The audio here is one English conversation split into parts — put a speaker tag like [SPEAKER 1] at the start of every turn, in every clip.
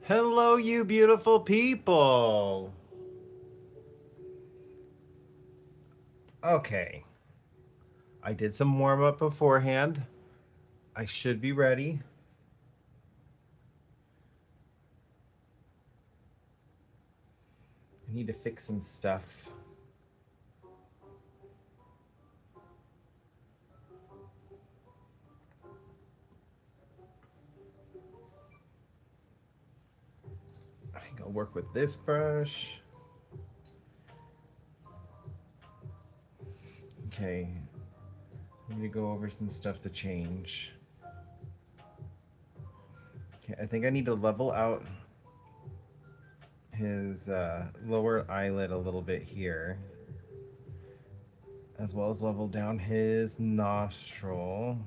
[SPEAKER 1] Hello, you beautiful people. Okay, I did some warm up beforehand. I should be ready. I need to fix some stuff. I think I'll work with this brush. Okay, I need to go over some stuff to change. Okay, I think I need to level out his lower eyelid a little bit here, as well as level down his nostril.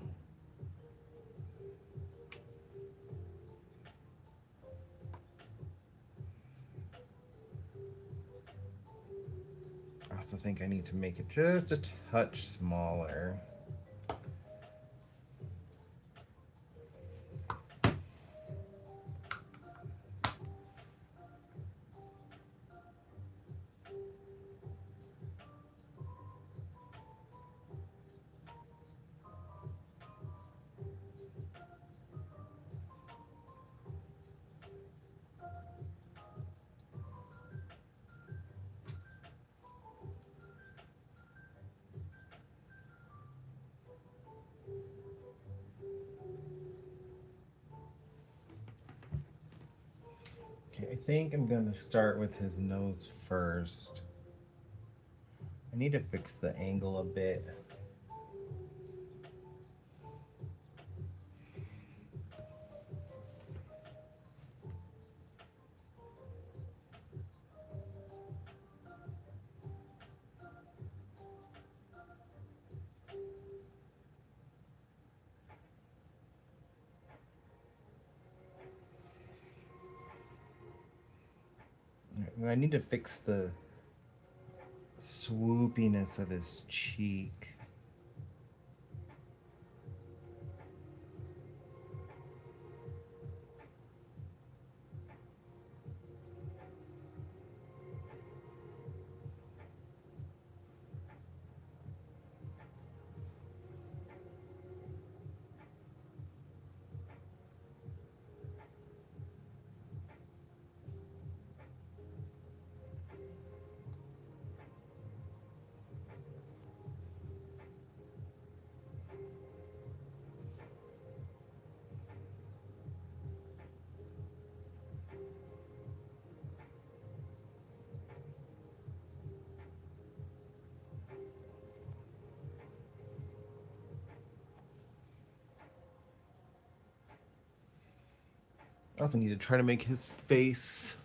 [SPEAKER 1] I also think I need to make it just a touch smaller. Okay, I think I'm gonna start with his nose first. I need to fix the angle a bit. I need to fix the swoopiness of his cheek. I also need to try to make his face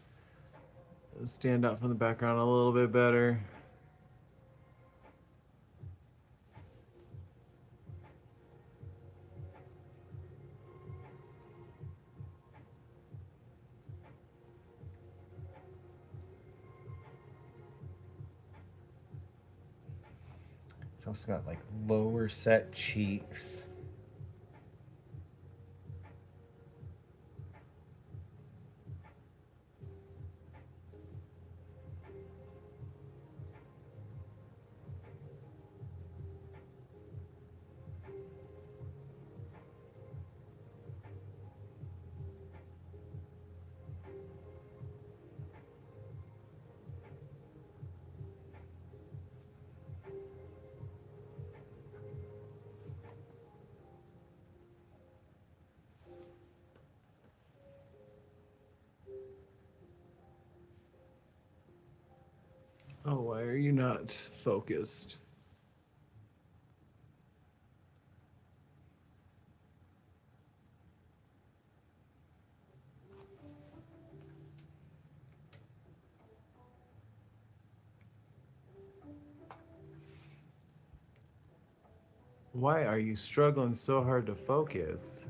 [SPEAKER 1] stand out from the background a little bit better. He's also got like lower set cheeks. Oh, why are you not focused? Why are you struggling so hard to focus?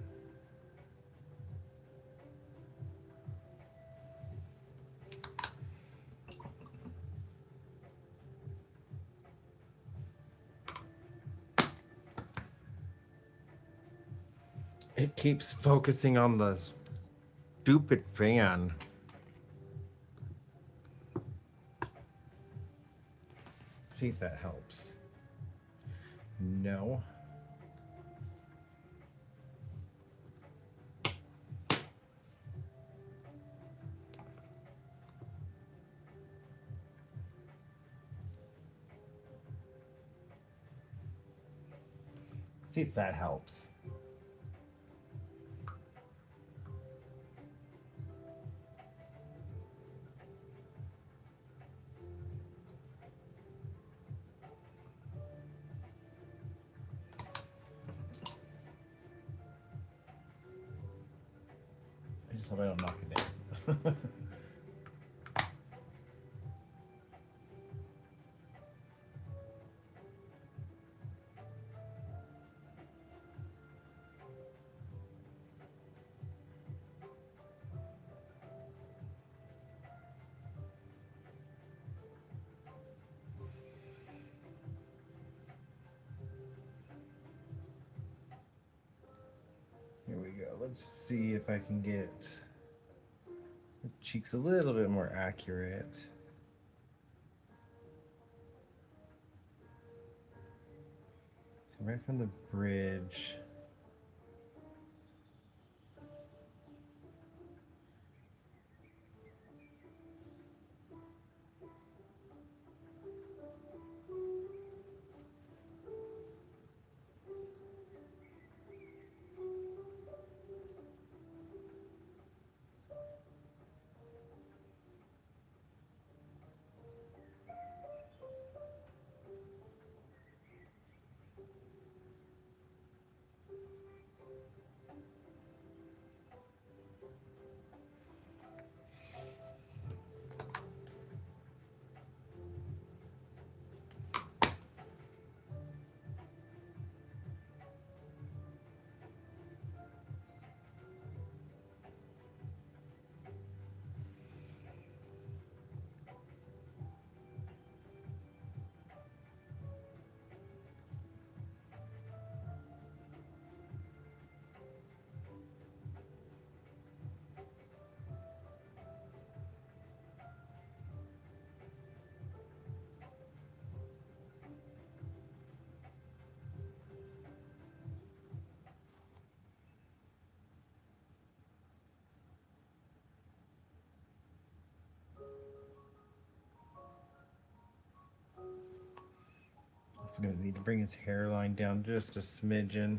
[SPEAKER 1] It keeps focusing on the Stupid fan. See if that helps. No. See if that helps. I just hope I don't knock it down. Here we go. Let's see if I can get the cheeks a little bit more accurate. So right from the bridge. It's going to need to bring his hairline down just a smidgen.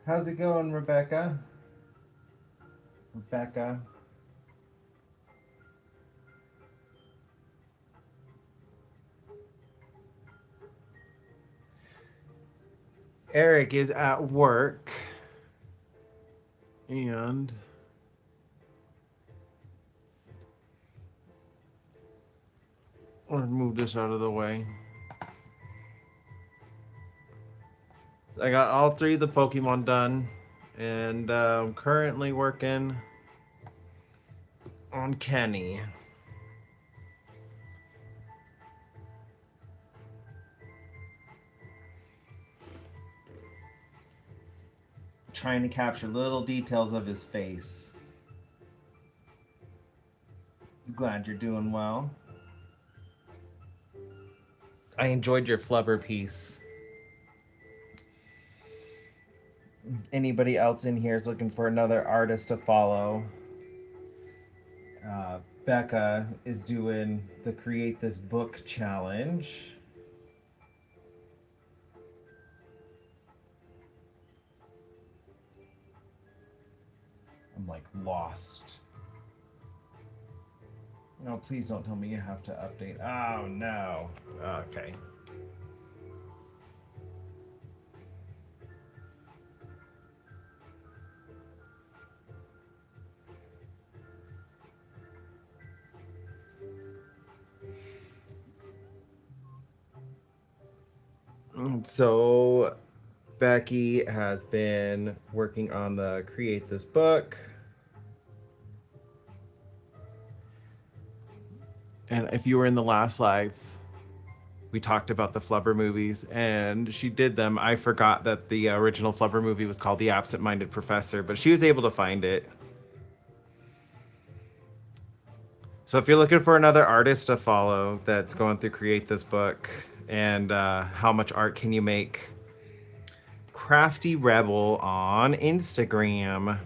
[SPEAKER 1] How's it going, Rebecca? Rebecca. Eric is at work. And I'll move this out of the way. I got all 3 of the Pokemon done. And I'm currently working on Kenny. Trying to capture little details of his face. Glad you're doing well. I enjoyed your flubber piece. Anybody else in here is looking for another artist to follow? Becca is doing the Create This Book challenge. I'm like lost. No, please don't tell me you have to update. Oh no. Okay. So Becky has been working on the Create This Book. And if you were in the last live, we talked about the Flubber movies, and she did them. I forgot that the original Flubber movie was called The Absent-Minded Professor, but she was able to find it. So if you're looking for another artist to follow that's going through Create This Book and how much art can you make, Crafty Rebel on Instagram.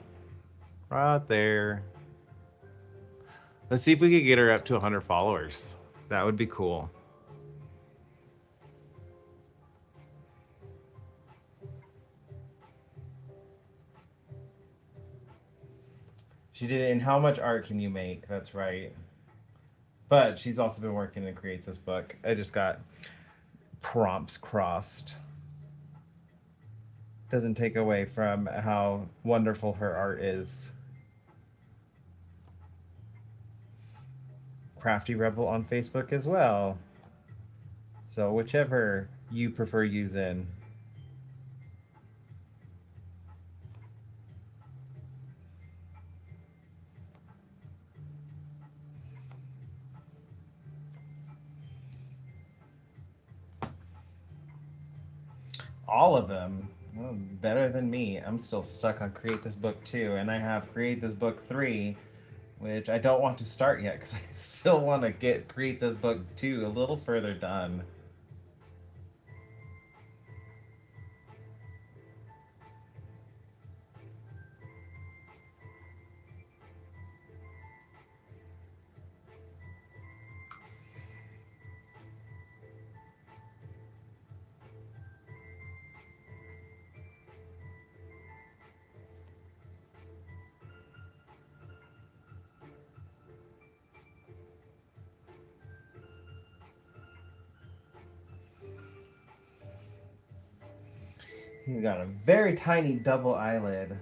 [SPEAKER 1] Right there. Let's see if we could get her up to 100 followers. That would be cool. She did it in How Much Art Can You Make? That's right. But she's also been working to Create This Book. I just got prompts crossed. Doesn't take away from how wonderful her art is. Crafty Rebel on Facebook as well. So whichever you prefer using. All of them. Well, better than me. I'm still stuck on Create This Book 2, and I have Create This Book 3, which I don't want to start yet because I still want to get Create This Book 2 a little further done. He's got a very tiny double eyelid.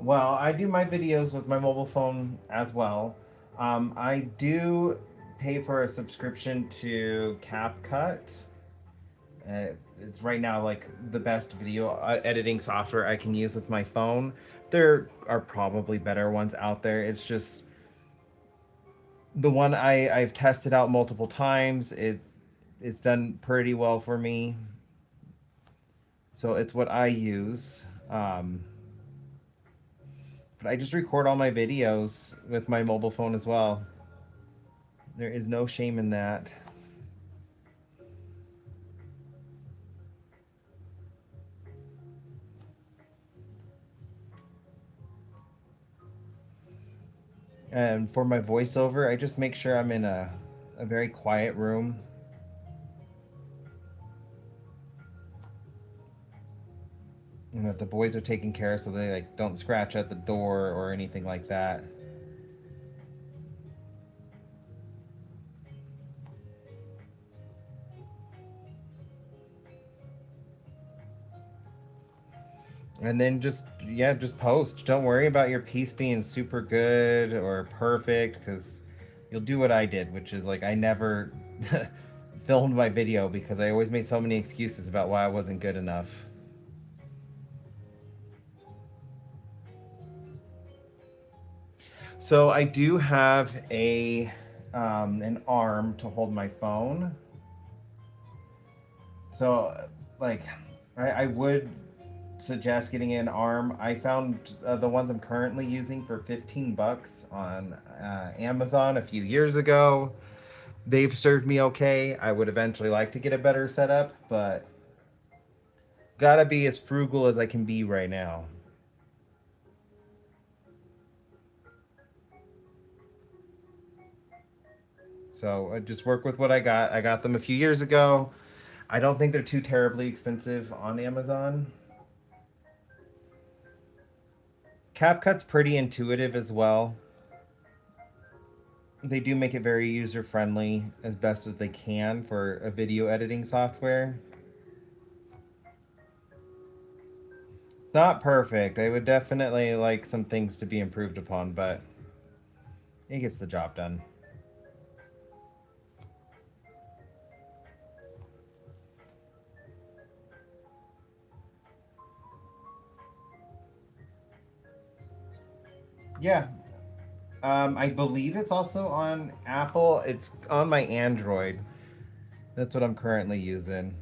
[SPEAKER 1] Well, I do my videos with my mobile phone as well. I do pay for a subscription to CapCut. It's right now like the best video editing software I can use with my phone. There are probably better ones out there. It's just the one I've tested out multiple times. It's done pretty well for me, so it's what I use. But I just record all my videos with my mobile phone as well. There is no shame in that. And for my voiceover, I just make sure I'm in a very quiet room. And that the boys are taken care of so they like don't scratch at the door or anything like that. And then just, yeah, just post. Don't worry about your piece being super good or perfect, because you'll do what I did, which is like I never filmed my video because I always made so many excuses about why I wasn't good enough. So I do have a an arm to hold my phone. So like I would suggest getting an arm. I found the ones I'm currently using for 15 bucks on Amazon a few years ago. They've served me okay. I would eventually like to get a better setup, but gotta be as frugal as I can be right now. So I just work with what I got. I got them a few years ago. I don't think they're too terribly expensive on Amazon. CapCut's pretty intuitive as well. They do make it very user friendly as best as they can for a video editing software. Not perfect. I would definitely like some things to be improved upon, but it gets the job done. Yeah. I believe it's also on Apple. It's on my Android. That's what I'm currently using.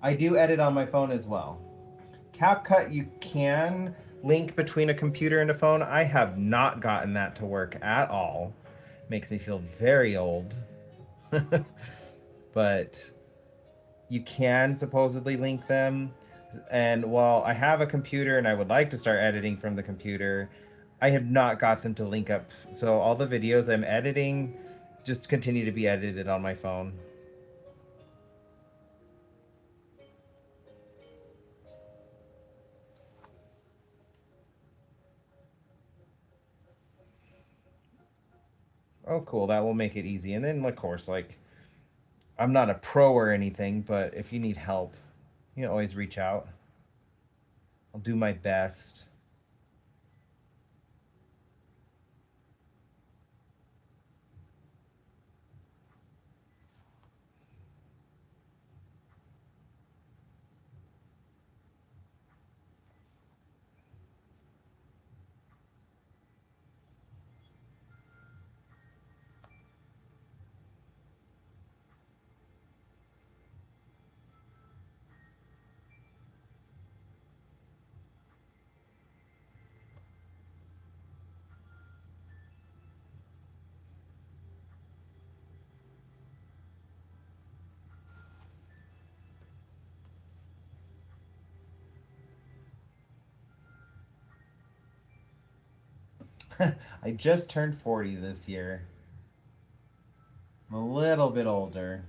[SPEAKER 1] I do edit on my phone as well. CapCut, you can link between a computer and a phone. I have not gotten that to work at all. Makes me feel very old. But you can supposedly link them. And while I have a computer and I would like to start editing from the computer, I have not got them to link up. So all the videos I'm editing just continue to be edited on my phone. Oh, cool. That will make it easy. And then, of course, like, I'm not a pro or anything, but if you need help, you can always reach out. I'll do my best. I just turned 40 this year. I'm a little bit older.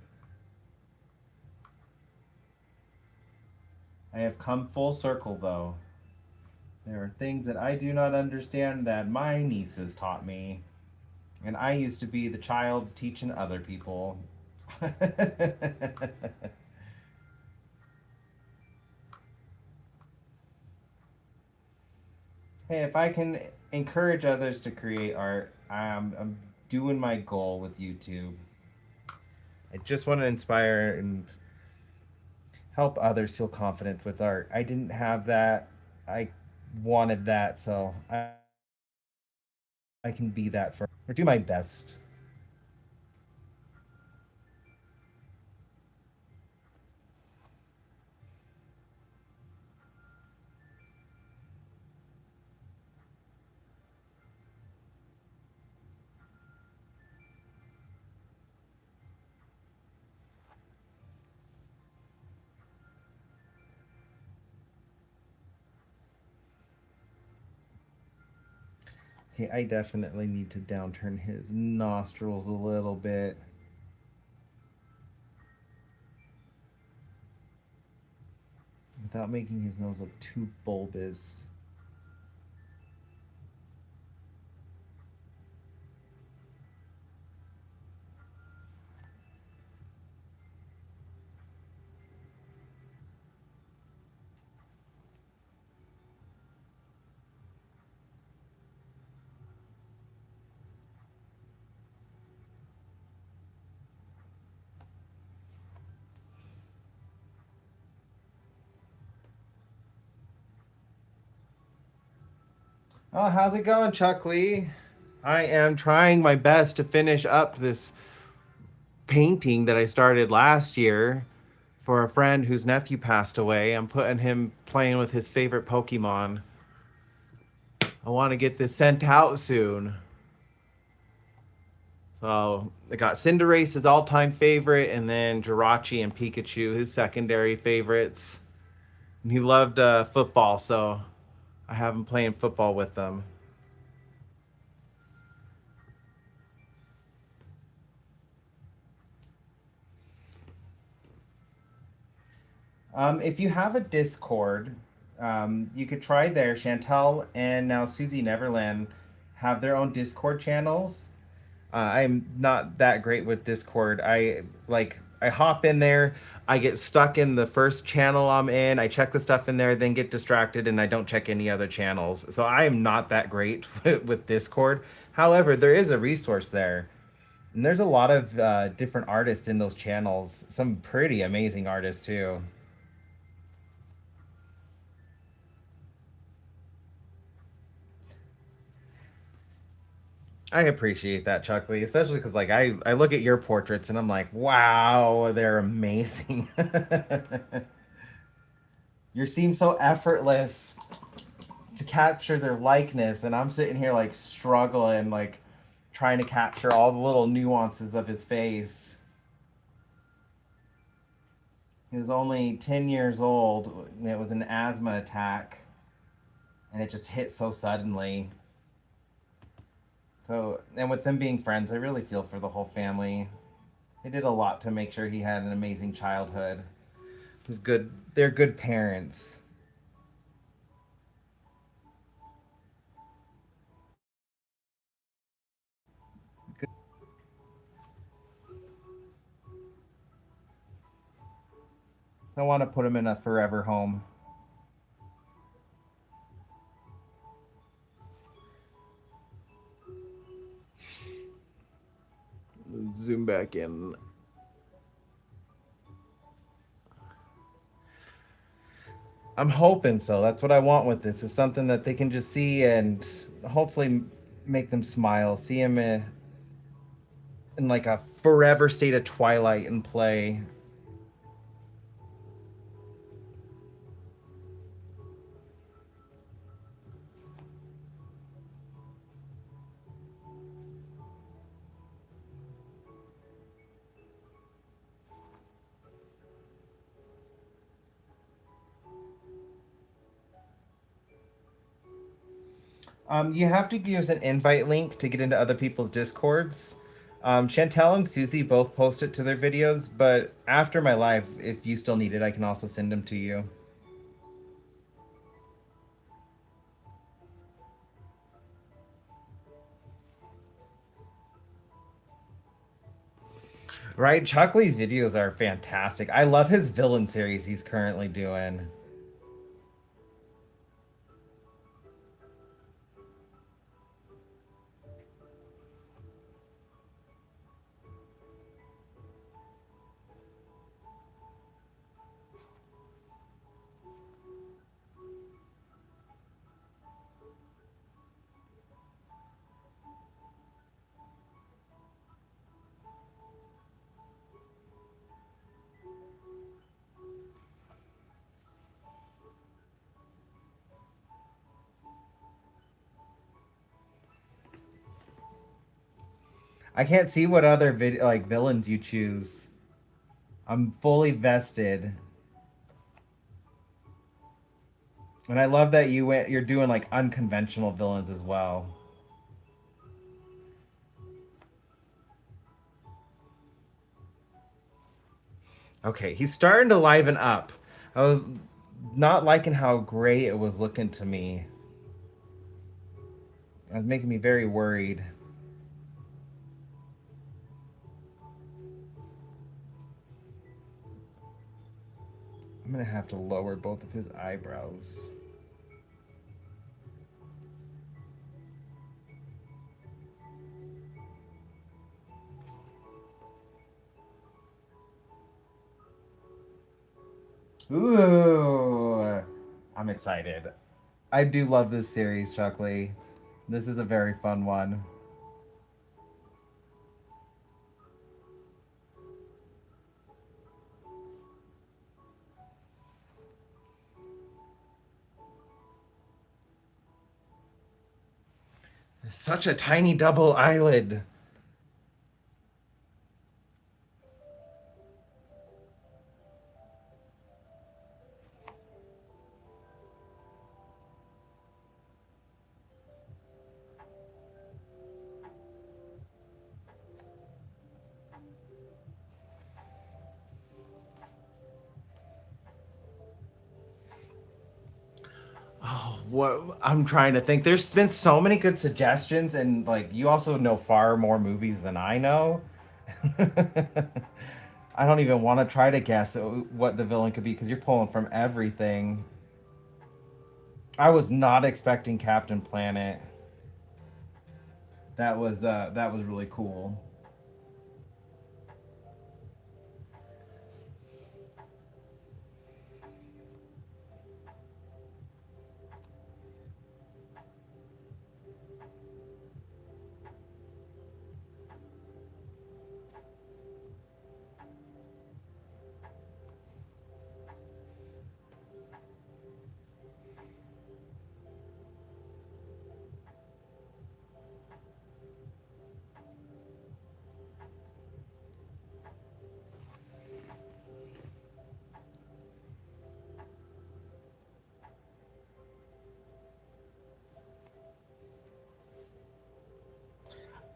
[SPEAKER 1] I have come full circle, though. There are things that I do not understand that my nieces taught me. And I used to be the child teaching other people. Hey, if I can encourage others to create art, I'm doing my goal with YouTube. I just want to inspire and help others feel confident with art. I didn't have that. I wanted that, so I can be that for or do my best. Okay, I definitely need to downturn his nostrils a little bit without making his nose look too bulbous. Oh, how's it going, Chuck Lee? I am trying my best to finish up this painting that I started last year for a friend whose nephew passed away. I'm putting him playing with his favorite Pokemon. I want to get this sent out soon. So I got Cinderace, his all-time favorite, and then Jirachi and Pikachu, his secondary favorites. And he loved football, so I have him playing football with them. If you have a Discord, you could try there. Chantel and now Susie Neverland have their own Discord channels. I'm not that great with Discord. I hop in there, I get stuck in the first channel I'm in, I check the stuff in there, then get distracted, and I don't check any other channels. So I am not that great with Discord. However, there is a resource there. And there's a lot of different artists in those channels. Some pretty amazing artists too. I appreciate that, Chuck Lee, especially because like I look at your portraits and I'm like, wow, they're amazing. You seem so effortless to capture their likeness, and I'm sitting here like struggling, like trying to capture all the little nuances of his face. He was only 10 years old, and it was an asthma attack, and it just hit so suddenly. So, and with them being friends, I really feel for the whole family. They did a lot to make sure he had an amazing childhood. It was good. They're good parents. Good. I want to put him in a forever home. Zoom back in. I'm hoping so. That's what I want with this. Is something that they can just see and hopefully make them smile. See him in like a forever state of twilight and play. You have to use an invite link to get into other people's discords. Chantel and Susie both post it to their videos, but after my live, if you still need it, I can also send them to you. Right? Chuck Lee's videos are fantastic. I love his villain series he's currently doing. I can't see what other like villains you choose. I'm fully vested. And I love that you're doing like unconventional villains as well. Okay, he's starting to liven up. I was not liking how gray it was looking to me. It was making me very worried. I'm gonna have to lower both of his eyebrows. Ooh, I'm excited. I do love this series, Chuck Lee. This is a very fun one. Such a tiny double eyelid. Oh, what I'm trying to think. There's been so many good suggestions, and like you also know far more movies than I know. I don't even want to try to guess what the villain could be because you're pulling from everything. I was not expecting Captain Planet. That was really cool.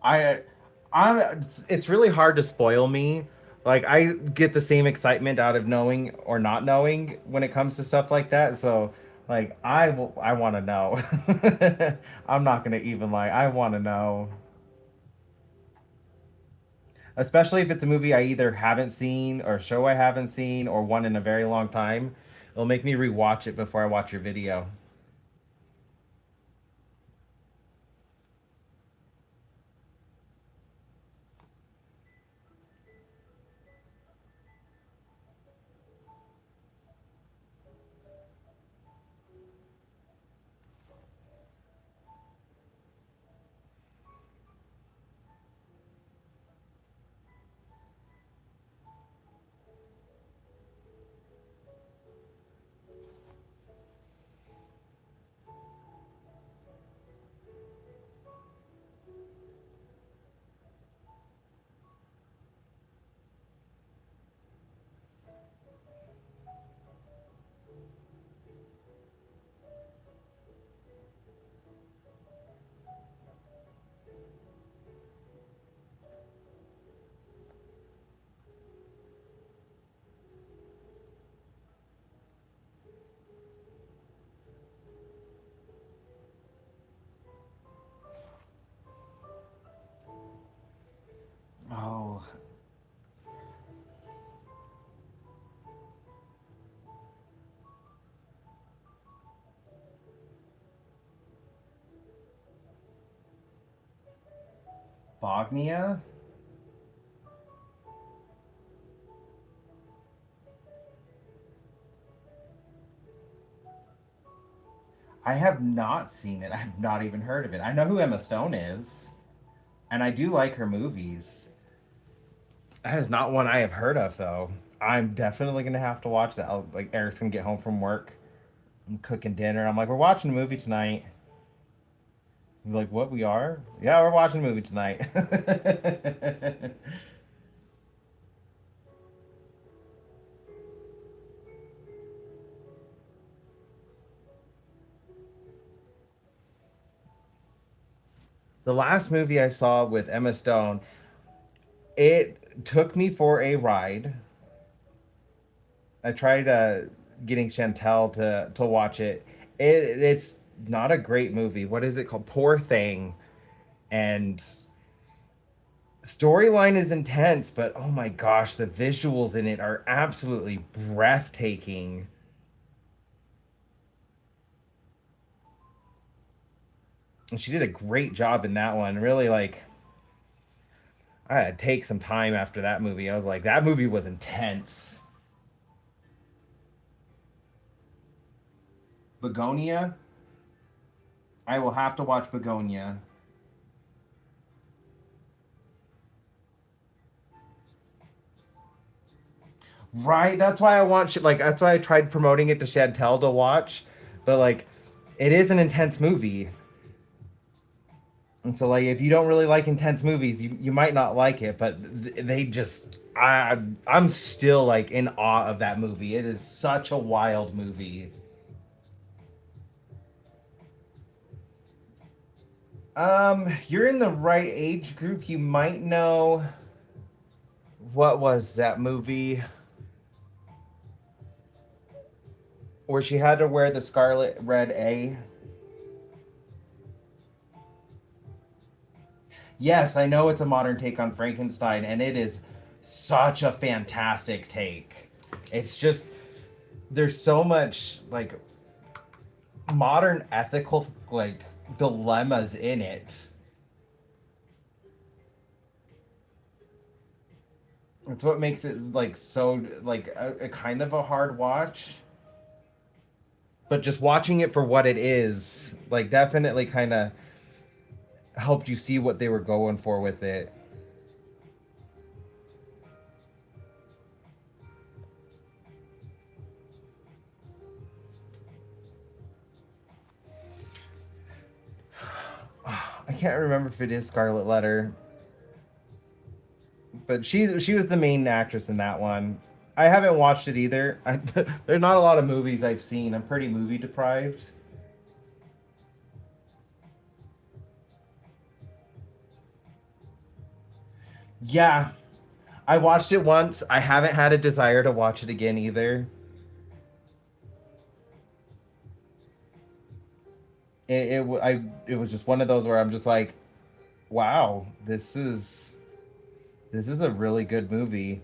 [SPEAKER 1] I it's really hard to spoil me. Like I get the same excitement out of knowing or not knowing when it comes to stuff like that. So like I want to know. I'm not going to even lie. I want to know. Especially if it's a movie I either haven't seen or a show I haven't seen or one in a very long time. It'll make me rewatch it before I watch your video. Bognia. I have not seen it. I have not even heard of it. I know who Emma Stone is, and I do like her movies. That is not one I have heard of, though. I'm definitely gonna have to watch that. Like Eric's gonna get home from work. I'm cooking dinner. I'm like, we're watching a movie tonight. I'm like, what? We are? Yeah, we're watching a movie tonight. The last movie I saw with Emma Stone, it took me for a ride. I tried getting Chantel to watch it. It's not a great movie. What is it called? Poor Thing. And storyline is intense, but oh my gosh, the visuals in it are absolutely breathtaking. And she did a great job in that one. Really, like, I had to take some time after that movie. I was like, that movie was intense. Begonia. I will have to watch Begonia. Right, that's why I want like that's why I tried promoting it to Chantel to watch, but like it is an intense movie. And so like if you don't really like intense movies, you might not like it, but they just I'm still like in awe of that movie. It is such a wild movie. You're in the right age group. You might know what was that movie where she had to wear the scarlet red A? Yes, I know it's a modern take on Frankenstein, and it is such a fantastic take. It's just there's so much like modern ethical like dilemmas in it. It's what makes it like so like a kind of a hard watch. But just watching it for what it is, like definitely kind of helped you see what they were going for with it. I can't remember if it is Scarlet Letter, but she was the main actress in that one. I haven't watched it either. There's not a lot of movies I've seen. I'm pretty movie deprived. Yeah, I watched it once. I haven't had a desire to watch it again either. It was just one of those where I'm just like, wow, this is a really good movie.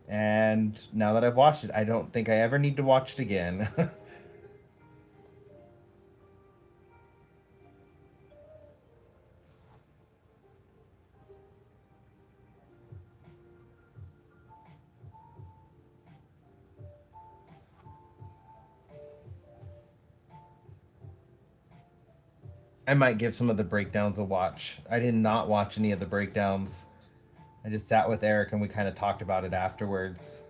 [SPEAKER 1] And now that I've watched it, I don't think I ever need to watch it again. I might give some of the breakdowns a watch. I did not watch any of the breakdowns. I just sat with Eric and we kind of talked about it afterwards.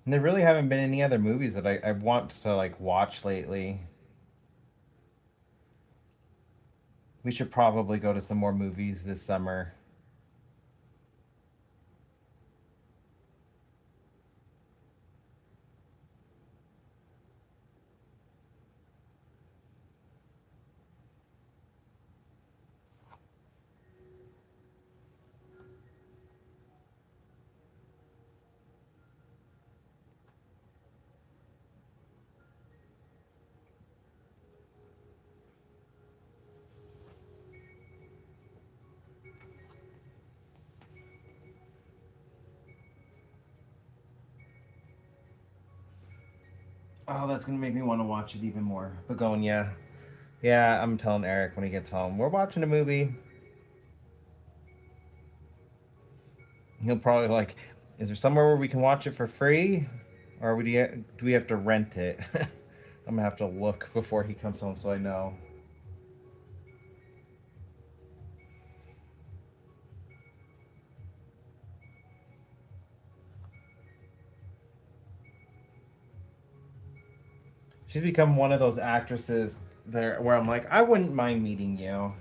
[SPEAKER 1] And there really haven't been any other movies that I want to like watch lately. We should probably go to some more movies this summer. Oh, that's gonna make me want to watch it even more. Begonia. Yeah, I'm telling Eric when he gets home, we're watching a movie. He'll probably like, is there somewhere where we can watch it for free, or do we have to rent it? I'm gonna have to look before he comes home so I know. She's become one of those actresses there where I'm like, I wouldn't mind meeting you.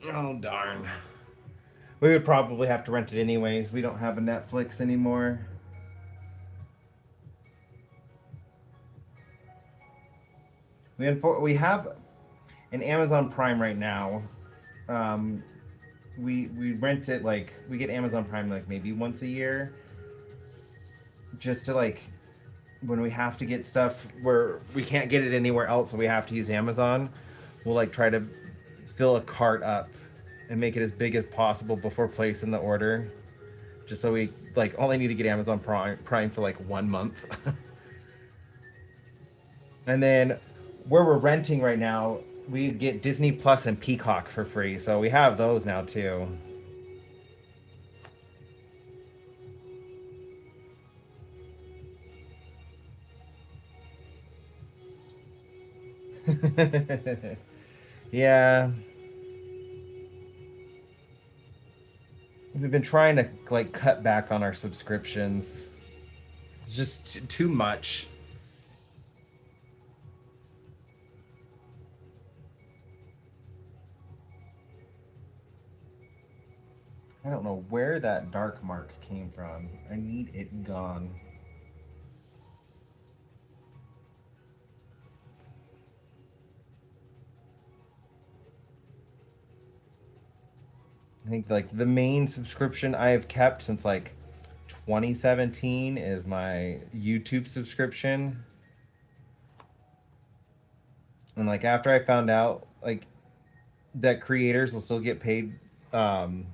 [SPEAKER 1] Oh darn. We would probably have to rent it anyways. We don't have a Netflix anymore. We have an Amazon Prime right now. Um, we rent it, like we get Amazon Prime like maybe once a year, just to like when we have to get stuff where we can't get it anywhere else, so we have to use Amazon. We'll like try to fill a cart up and make it as big as possible before placing the order, just so we like only need to get Amazon Prime for like 1 month. And then where we're renting right now, we get Disney Plus and Peacock for free, so we have those now too. Yeah, we've been trying to like cut back on our subscriptions. It's just too much. I don't know where that dark mark came from. I need it gone. I think like the main subscription I have kept since like 2017 is my YouTube subscription. And like after I found out like that creators will still get paid, um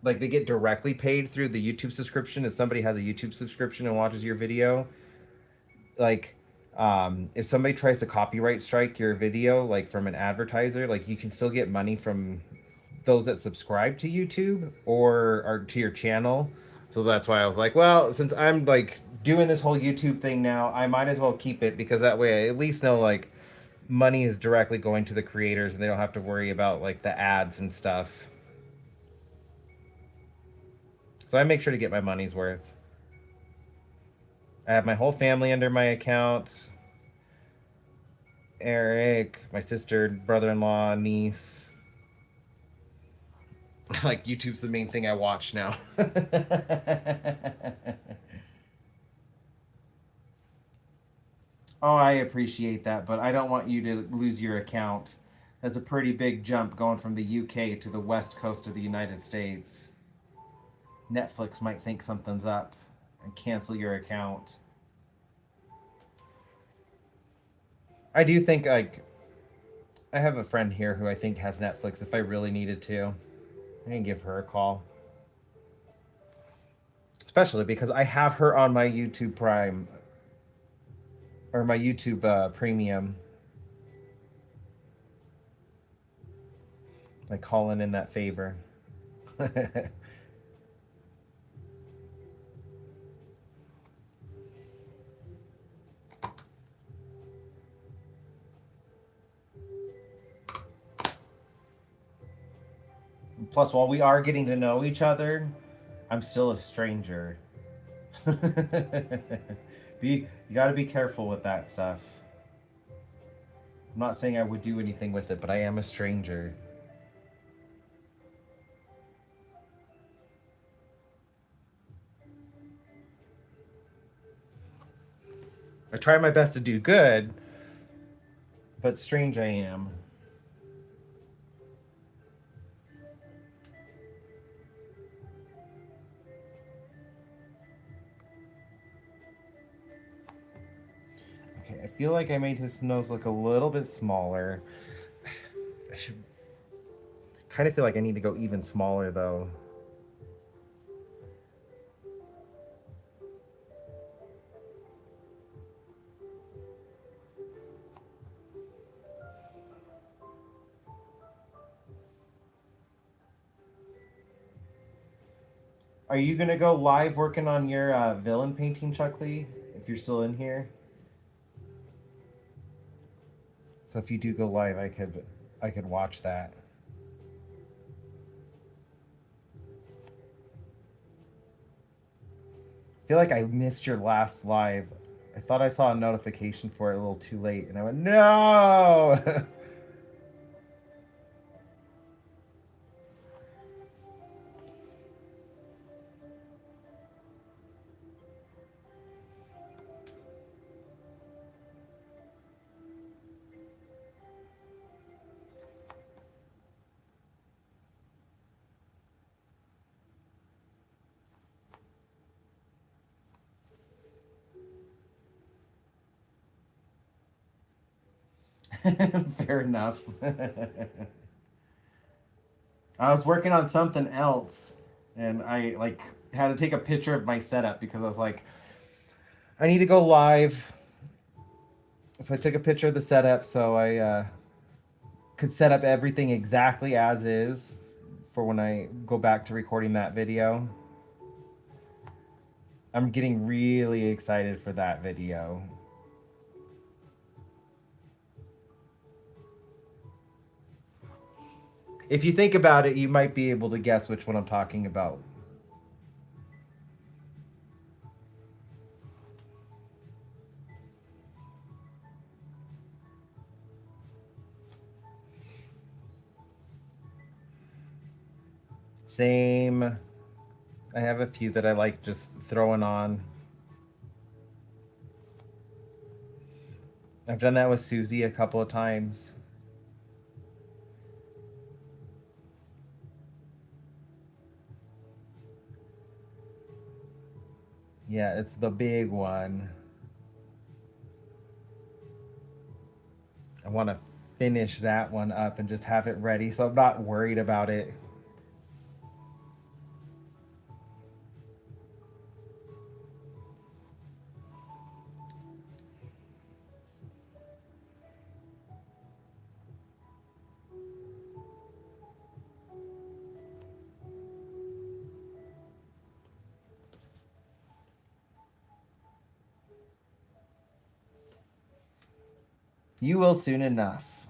[SPEAKER 1] like they get directly paid through the YouTube subscription if somebody has a YouTube subscription and watches your video. Like if somebody tries to copyright strike your video like from an advertiser, like you can still get money from those that subscribe to YouTube or to your channel. So that's why I was like, well, since I'm like doing this whole YouTube thing now, I might as well keep it, because that way I at least know like money is directly going to the creators and they don't have to worry about like the ads and stuff. So I make sure to get my money's worth. I have my whole family under my account. Eric, my sister, brother-in-law, niece. Like YouTube's the main thing I watch now. Oh, I appreciate that, but I don't want you to lose your account. That's a pretty big jump going from the UK to the west coast of the United States. Netflix might think something's up and cancel your account. I do think like I have a friend here who I think has Netflix if I really needed to. I can give her a call. Especially because I have her on my YouTube Prime or my YouTube Premium. Like calling in that favor. Plus, while we are getting to know each other, I'm still a stranger. You got to be careful with that stuff. I'm not saying I would do anything with it, but I am a stranger. I try my best to do good, but strange I am. feel like I made his nose look a little bit smaller. I should kind of feel like I need to go even smaller though. Are you gonna go live working on your villain painting, Chuck Lee? If you're still in here. So if you do go live, I could watch that. I feel like I missed your last live. I thought I saw a notification for it a little too late, and I went, no! Fair enough. I was working on something else, and I like had to take a picture of my setup because I was like, I need to go live. So I took a picture of the setup so I could set up everything exactly as is for when I go back to recording that video. I'm getting really excited for that video. If you think about it, you might be able to guess which one I'm talking about. Same. I have a few that I like just throwing on. I've done that with Susie a couple of times. Yeah, it's the big one. I want to finish that one up and just have it ready so I'm not worried about it. You will soon enough.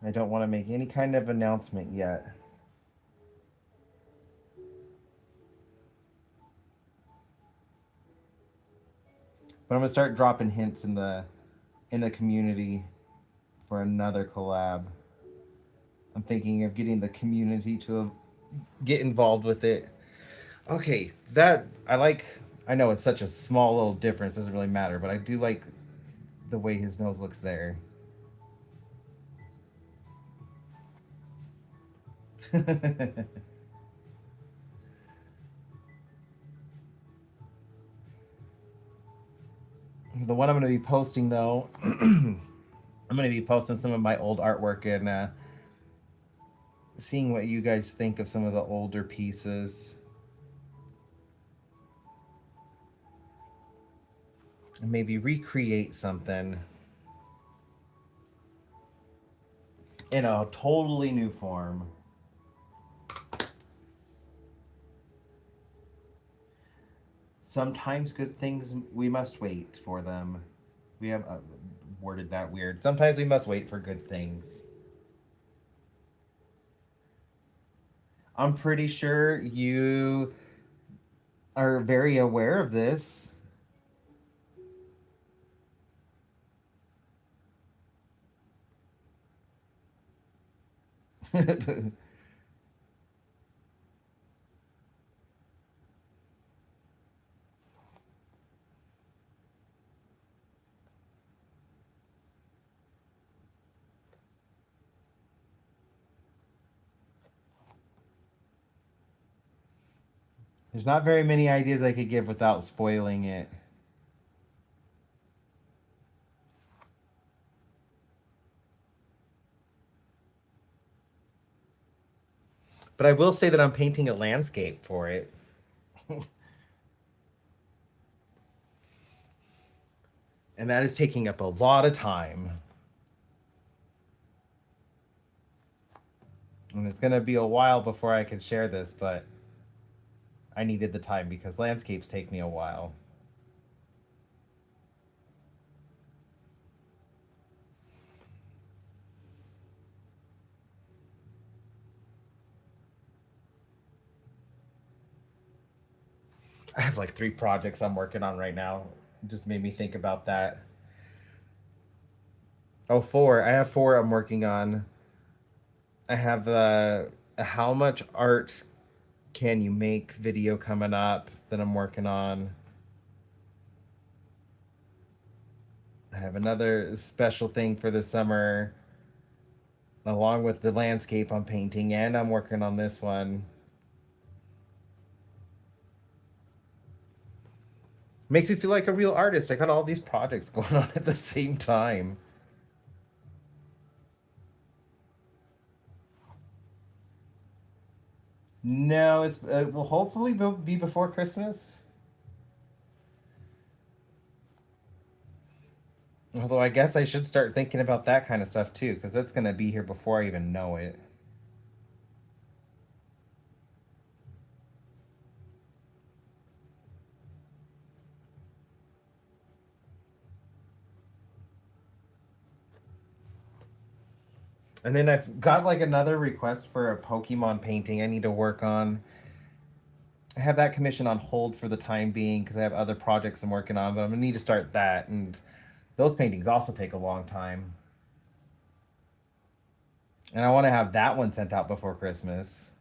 [SPEAKER 1] I don't want to make any kind of announcement yet. But I'm gonna start dropping hints in the community for another collab. I'm thinking of getting the community to get involved with it. Okay, that I like. I know it's such a small little difference, doesn't really matter, but I do like the way his nose looks there. The one I'm going to be posting, though, I'm going to be posting some of my old artwork and seeing what you guys think of some of the older pieces. And maybe recreate something in a totally new form. Sometimes good things, we must wait for them. We have worded that weird. Sometimes we must wait for good things. I'm pretty sure you are very aware of this. There's not very many ideas I could give without spoiling it. But I will say that I'm painting a landscape for it. And that is taking up a lot of time. And it's going to be a while before I can share this, but I needed the time because landscapes take me a while. I have like 3 projects I'm working on right now. It just made me think about that. Oh, 4. I have 4 I'm working on. I have the how much art can you make video coming up that I'm working on. I have another special thing for the summer along with the landscape I'm painting, and I'm working on this one. Makes me feel like a real artist. I got all these projects going on at the same time. No, it's it will hopefully be before Christmas. Although I guess I should start thinking about that kind of stuff too, because that's gonna be here before I even know it. And then I've got like another request for a Pokemon painting I need to work on. I have that commission on hold for the time being because I have other projects I'm working on, but I'm gonna need to start that. And those paintings also take a long time. And I want to have that one sent out before Christmas.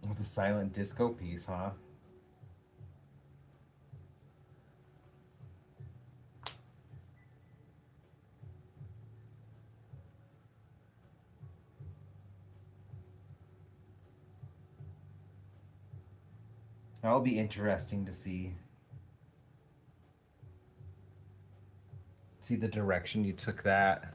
[SPEAKER 1] With a silent disco piece, huh? That'll be interesting to see the direction you took that.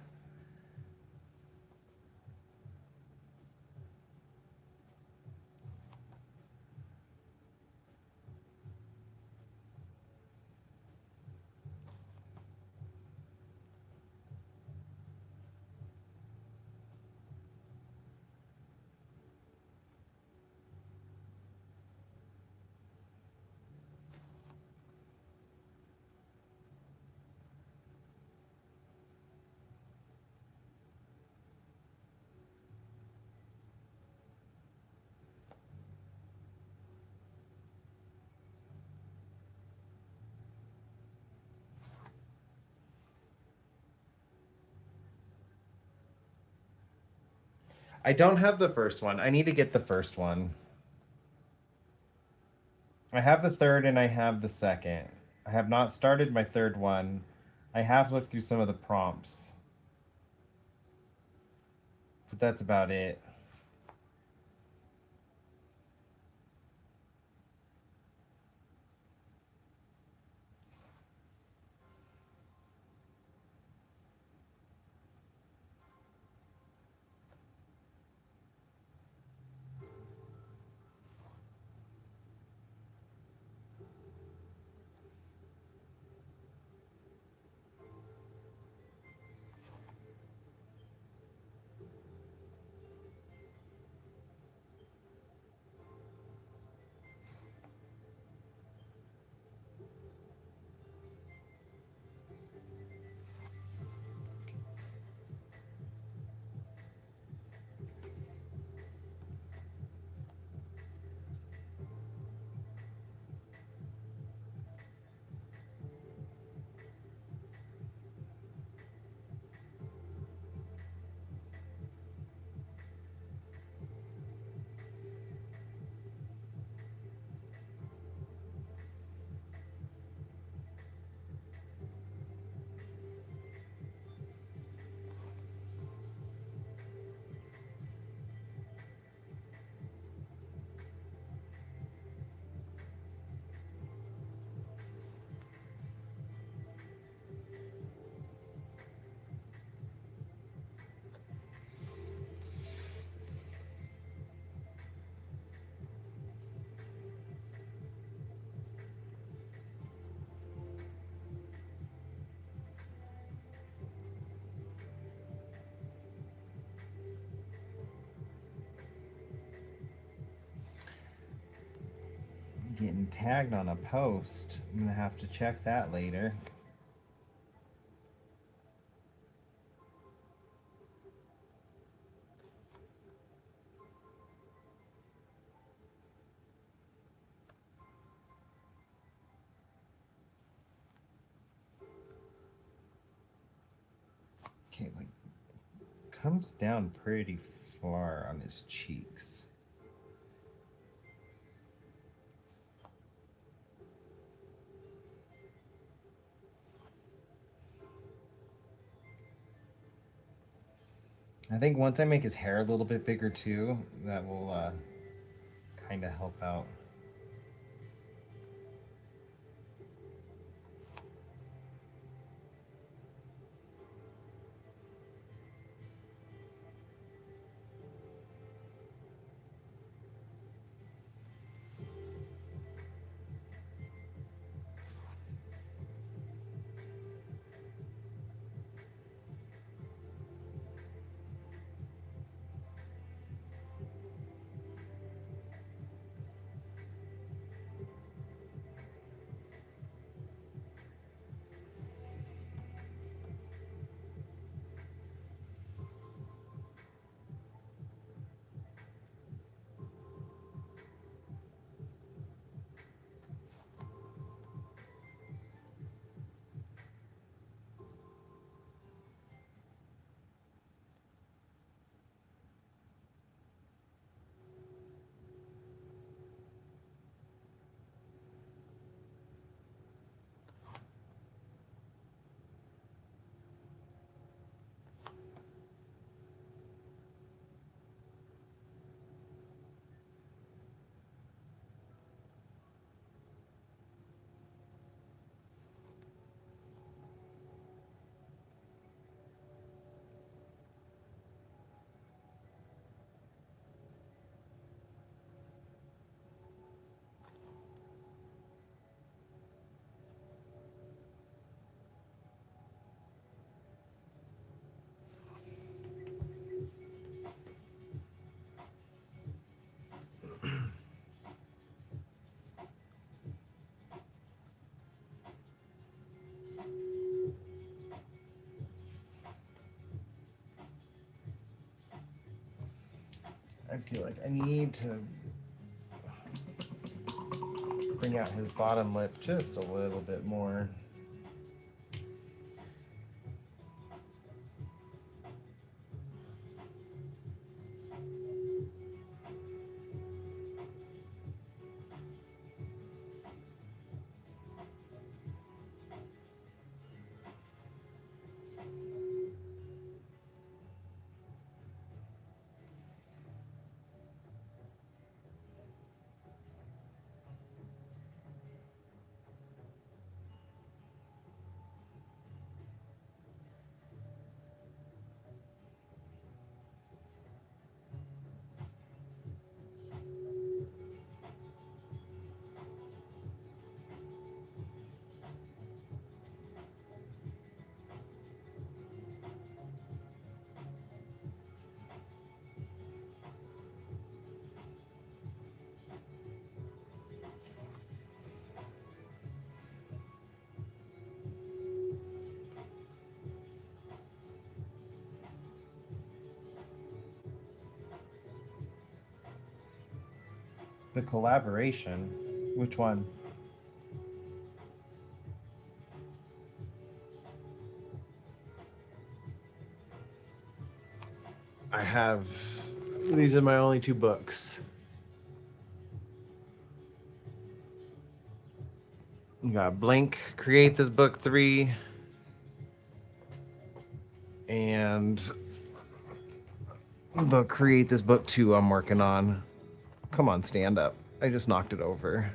[SPEAKER 1] I don't have the first one. I need to get the first one. I have the third and I have the second. I have not started my third one. I have looked through some of the prompts, but that's about it. getting tagged on a post. I'm gonna have to check that later. Okay, like comes down pretty far on his cheeks. I think once I make his hair a little bit bigger too, that will kind of help out. I feel like I need to bring out his bottom lip just a little bit more. The collaboration. Which one? I have. These are my only two books. You got Blink, Create This Book 3, and the Create This Book 2 I'm working on. Come on, stand up. I just knocked it over.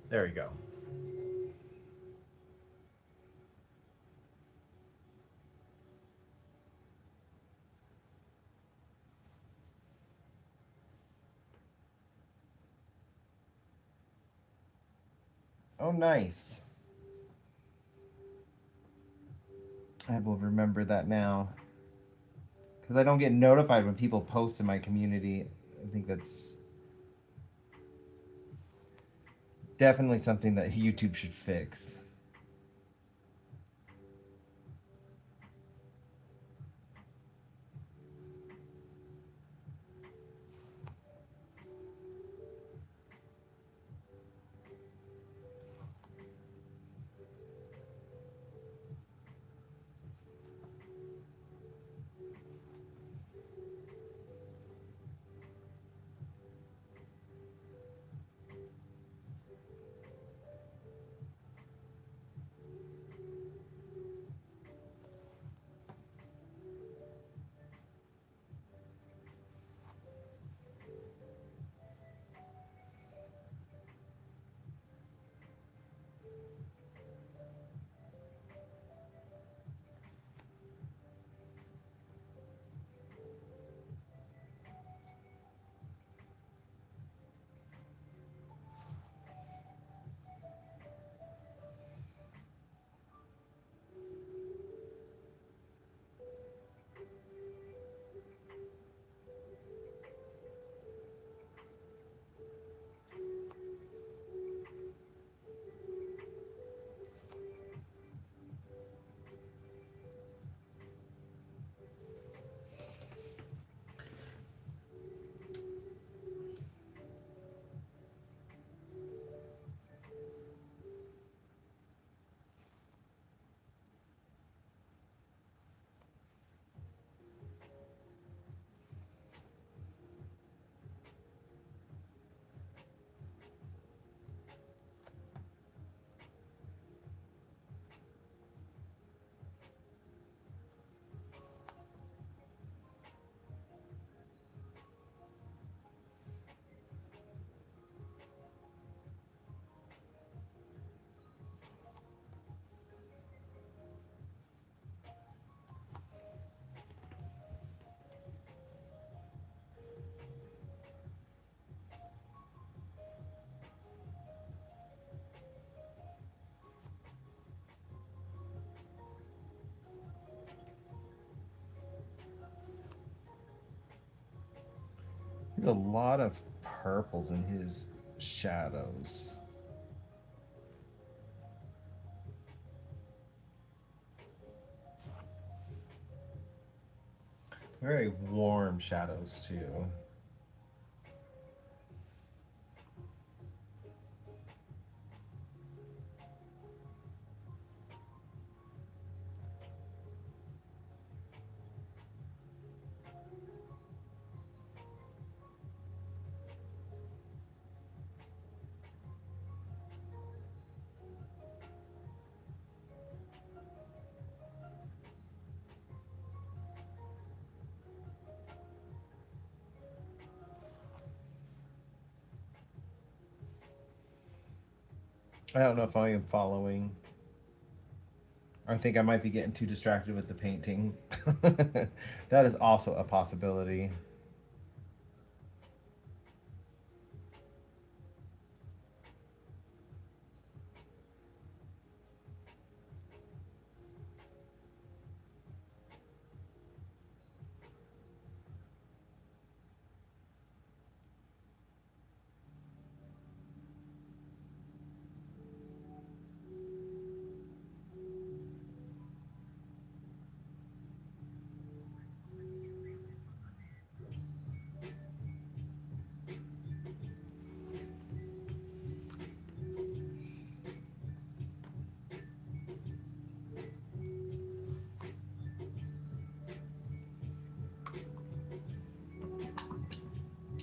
[SPEAKER 1] There we go. Oh, nice. I will remember that now. Because I don't get notified when people post in my community. I think that's Definitely something that YouTube should fix. There's a lot of purples in his shadows. Very warm shadows too. I don't know if I am following. I think I might be getting too distracted with the painting. That is also a possibility.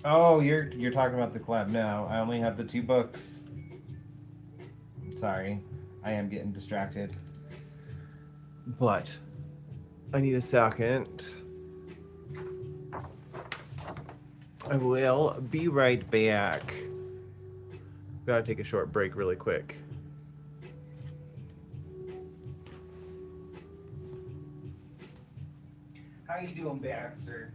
[SPEAKER 1] Oh, you're talking about the collab now. I only have the 2 books. Sorry. I am getting distracted. But I need a second. I will be right back. Gotta take a short break really quick. How you doing, Baxter?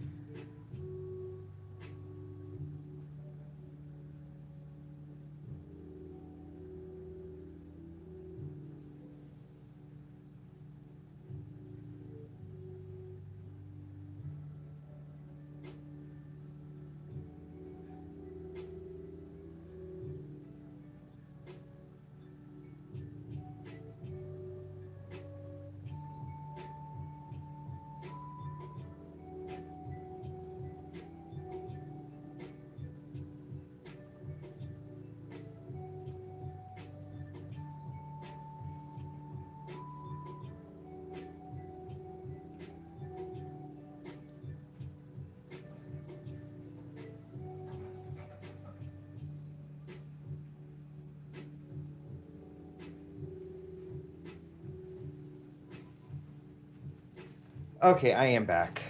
[SPEAKER 1] Okay, I am back.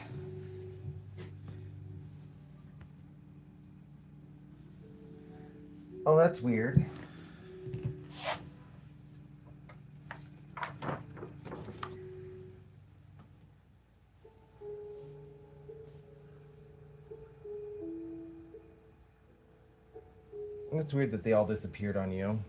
[SPEAKER 1] Oh, that's weird. It's weird that they all disappeared on you.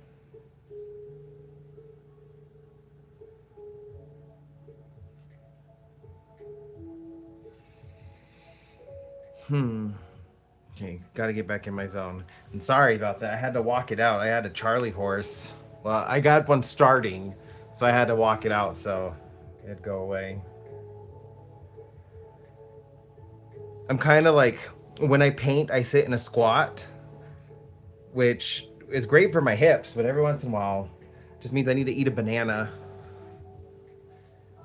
[SPEAKER 1] Okay, gotta get back in my zone. And sorry about that. I had to walk it out. I had a Charlie horse. Well, I got one starting, so I had to walk it out so it'd go away. I'm kind of like, when I paint, I sit in a squat, which is great for my hips, but every once in a while, just means I need to eat a banana,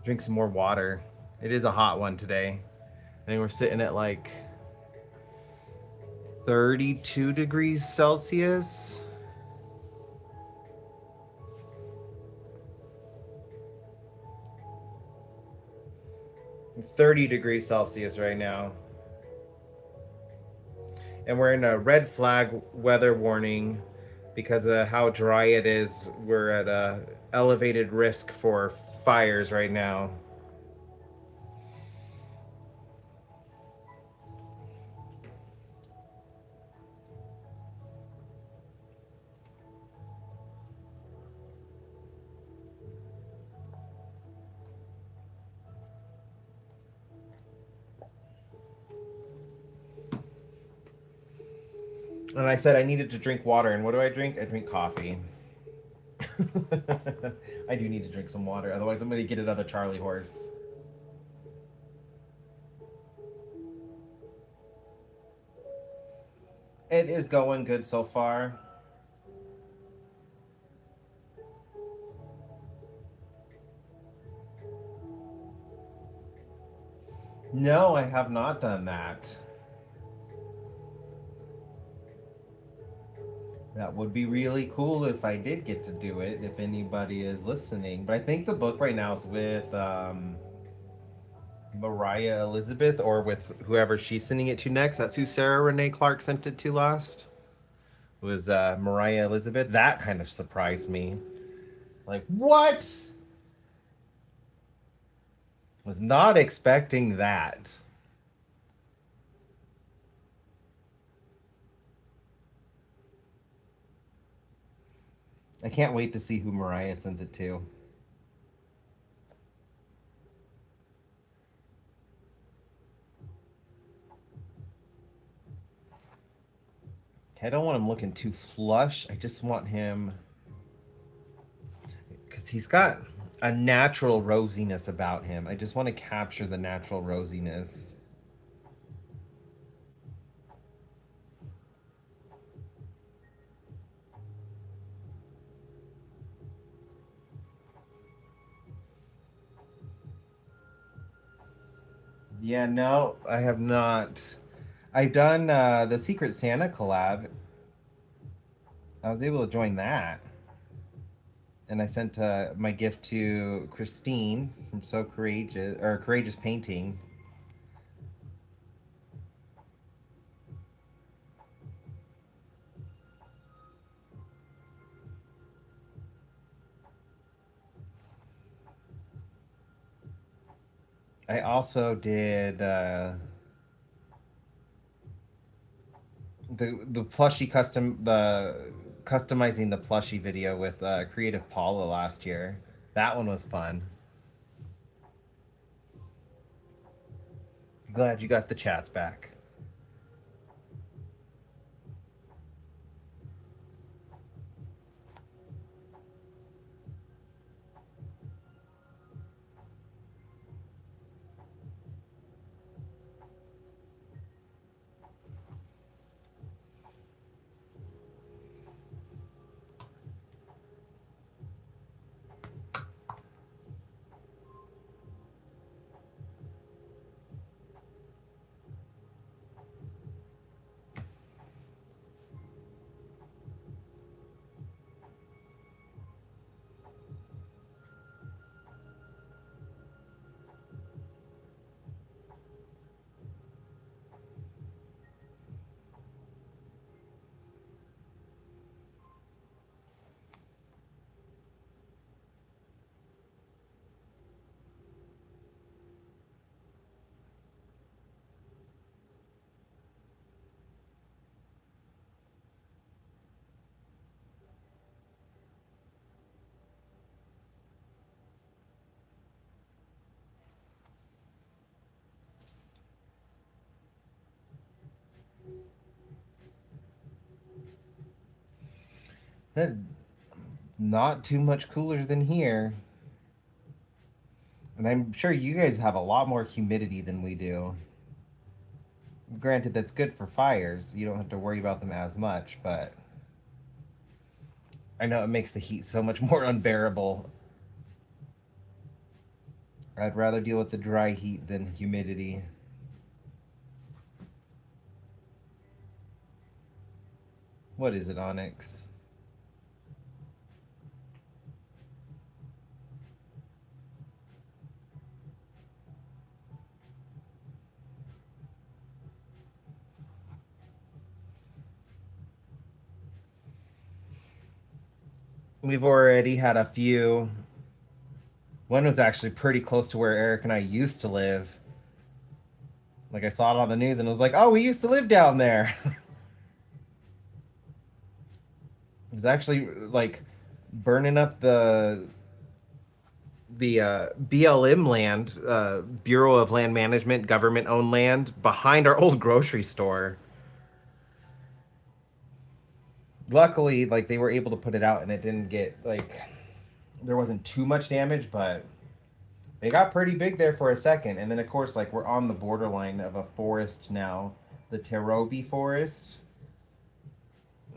[SPEAKER 1] drink some more water. It is a hot one today. I think we're sitting at like 32 degrees Celsius. $30 degrees Celsius right now. And we're in a red flag weather warning because of how dry it is. We're at a elevated risk for fires right now. And I said I needed to drink water, and what do I drink? I drink coffee. I do need to drink some water, otherwise I'm going to get another Charlie horse. It is going good so far. No, I have not done that. That would be really cool if I did get to do it, if anybody is listening. But I think the book right now is with Mariah Elizabeth, or with whoever she's sending it to next. That's who Sarah Renee Clark sent it to last. It was Mariah Elizabeth. That kind of surprised me. Like, what? Was not expecting that. I can't wait to see who Mariah sends it to. I don't want him looking too flush. I just want him, because he's got a natural rosiness about him. I just want to capture the natural rosiness. Yeah, no, I have not. I've done the Secret Santa collab. I was able to join that. And I sent my gift to Christine from So Courageous, or Courageous Painting. I also did the plushie customizing the plushie video with Creative Paula last year. That one was fun. Glad you got the chats back. That not too much cooler than here. And I'm sure you guys have a lot more humidity than we do. Granted, that's good for fires. You don't have to worry about them as much, but I know it makes the heat so much more unbearable. I'd rather deal with the dry heat than humidity. What is it, Onyx? We've already had a few. One was actually pretty close to where Eric and I used to live. Like I saw it on the news and was like, "Oh, we used to live down there." It was actually like burning up the BLM land, Bureau of Land Management, government-owned land behind our old grocery store. Luckily, like they were able to put it out and it didn't get like there wasn't too much damage, but they got pretty big there for a second. And then of course, like we're on the borderline of a forest now, the Terobi Forest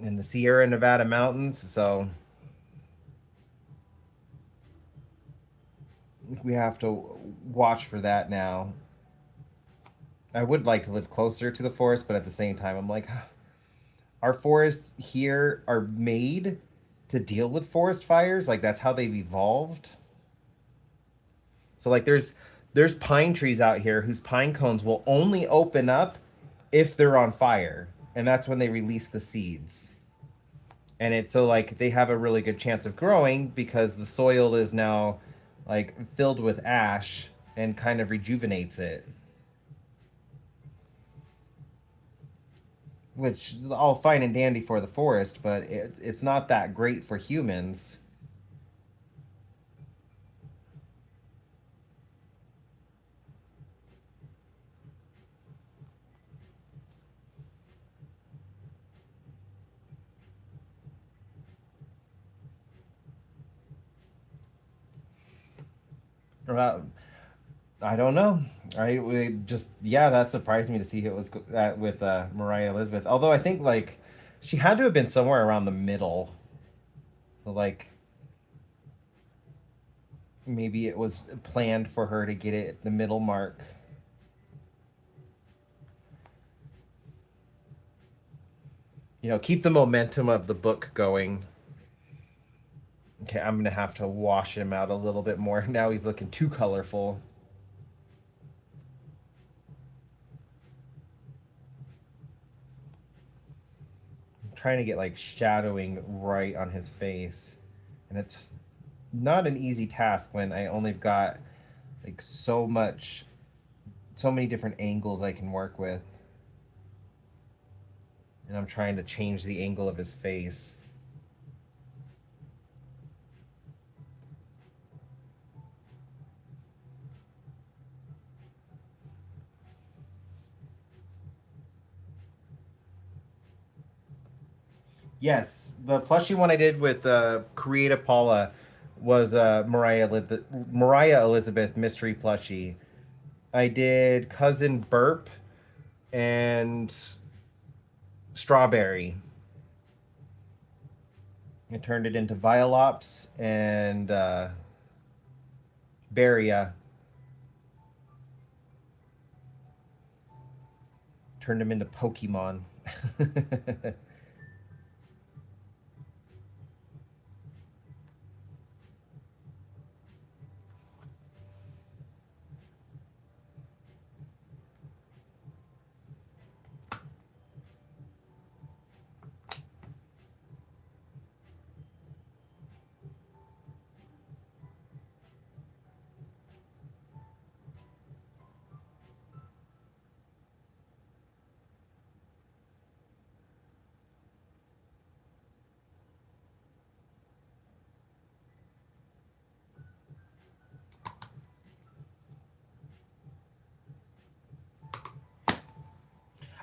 [SPEAKER 1] in the Sierra Nevada mountains. So we have to watch for that now. I would like to live closer to the forest, but at the same time, I'm like, our forests here are made to deal with forest fires. Like that's how they've evolved. So like there's pine trees out here whose pine cones will only open up if they're on fire, and that's when they release the seeds. And it's so like they have a really good chance of growing because the soil is now like filled with ash and kind of rejuvenates it. Which is all fine and dandy for the forest, but it's not that great for humans. Uh, I don't know. I we just yeah, that surprised me to see it was that with Mariah Elizabeth. Although I think like she had to have been somewhere around the middle. So like maybe it was planned for her to get it at the middle mark. You know, keep the momentum of the book going. Okay, I'm gonna have to wash him out a little bit more. Now he's looking too colorful. I'm trying to get like shadowing right on his face. And it's not an easy task when I only got like so many different angles I can work with. And I'm trying to change the angle of his face. Yes, the plushie one I did with Creative Paula was Mariah Elizabeth mystery plushie. I did Cousin Burp and Strawberry. I turned it into Violops and Baria. Turned him into Pokemon.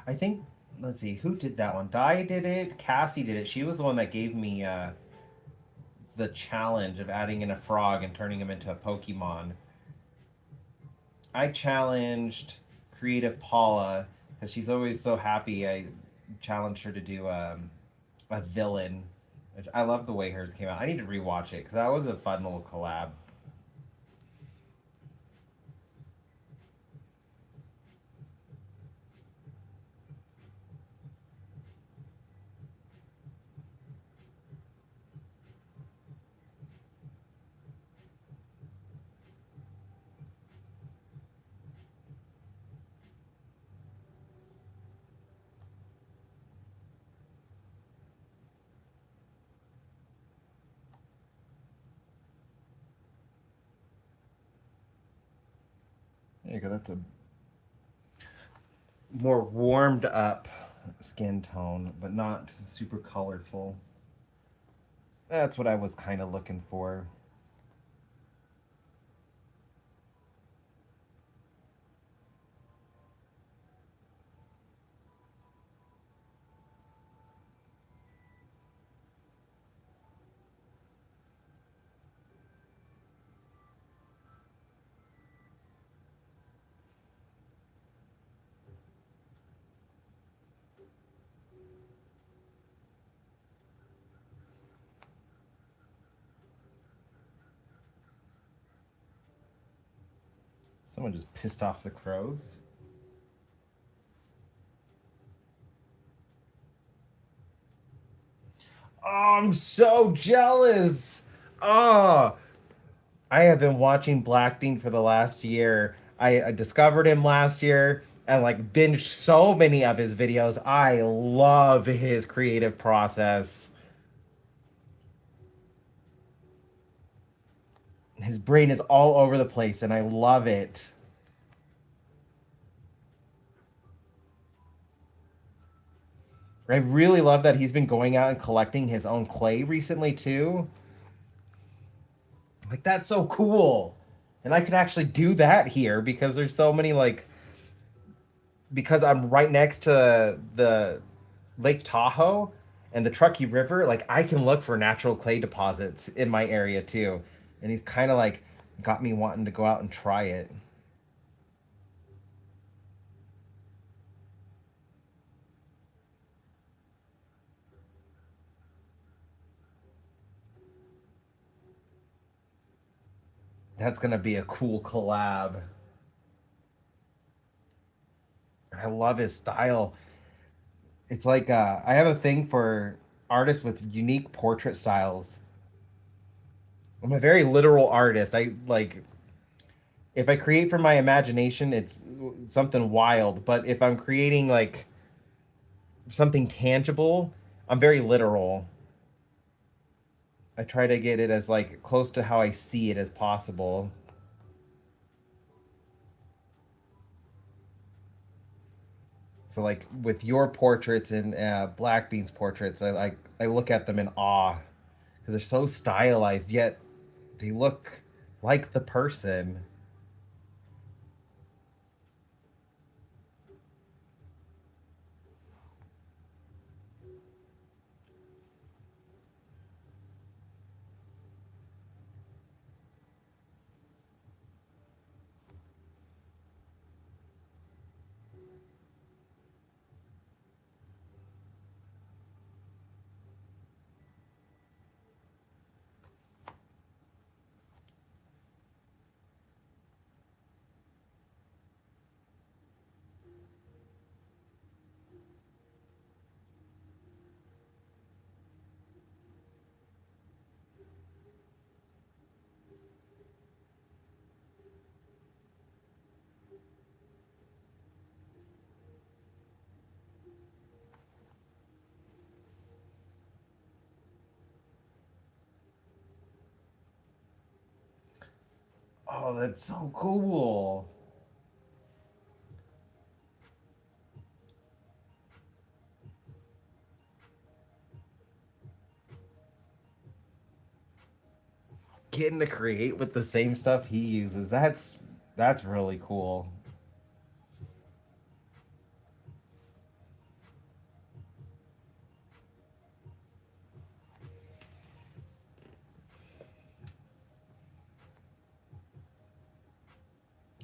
[SPEAKER 1] I think let's see, who did that one? Di did it. Cassie did it. She was the one that gave me the challenge of adding in a frog and turning him into a Pokemon. I challenged Creative Paula because she's always so happy. I challenged her to do a villain. I love the way hers came out. I need to rewatch it because that was a fun little collab. There you go. That's a more warmed up skin tone, but not super colorful. That's what I was kind of looking for. Someone just pissed off the crows. Oh, I'm so jealous. Oh, I have been watching Blackbean for the last year. I discovered him last year and like binged so many of his videos. I love his creative process. His brain is all over the place and I love it. I really love that he's been going out and collecting his own clay recently too. Like that's so cool. And I could actually do that here because there's so many like because I'm right next to the Lake Tahoe and the Truckee River, like I can look for natural clay deposits in my area too. And he's kind of like got me wanting to go out and try it. That's gonna be a cool collab. I love his style. It's like I have a thing for artists with unique portrait styles. I'm a very literal artist. I like if I create from my imagination, it's something wild. But if I'm creating like something tangible, I'm very literal. I try to get it as like close to how I see it as possible. So like with your portraits and Blackbean's portraits, I look at them in awe because they're so stylized, yet they look like the person. Oh, that's so cool. Getting to create with the same stuff he uses. That's really cool.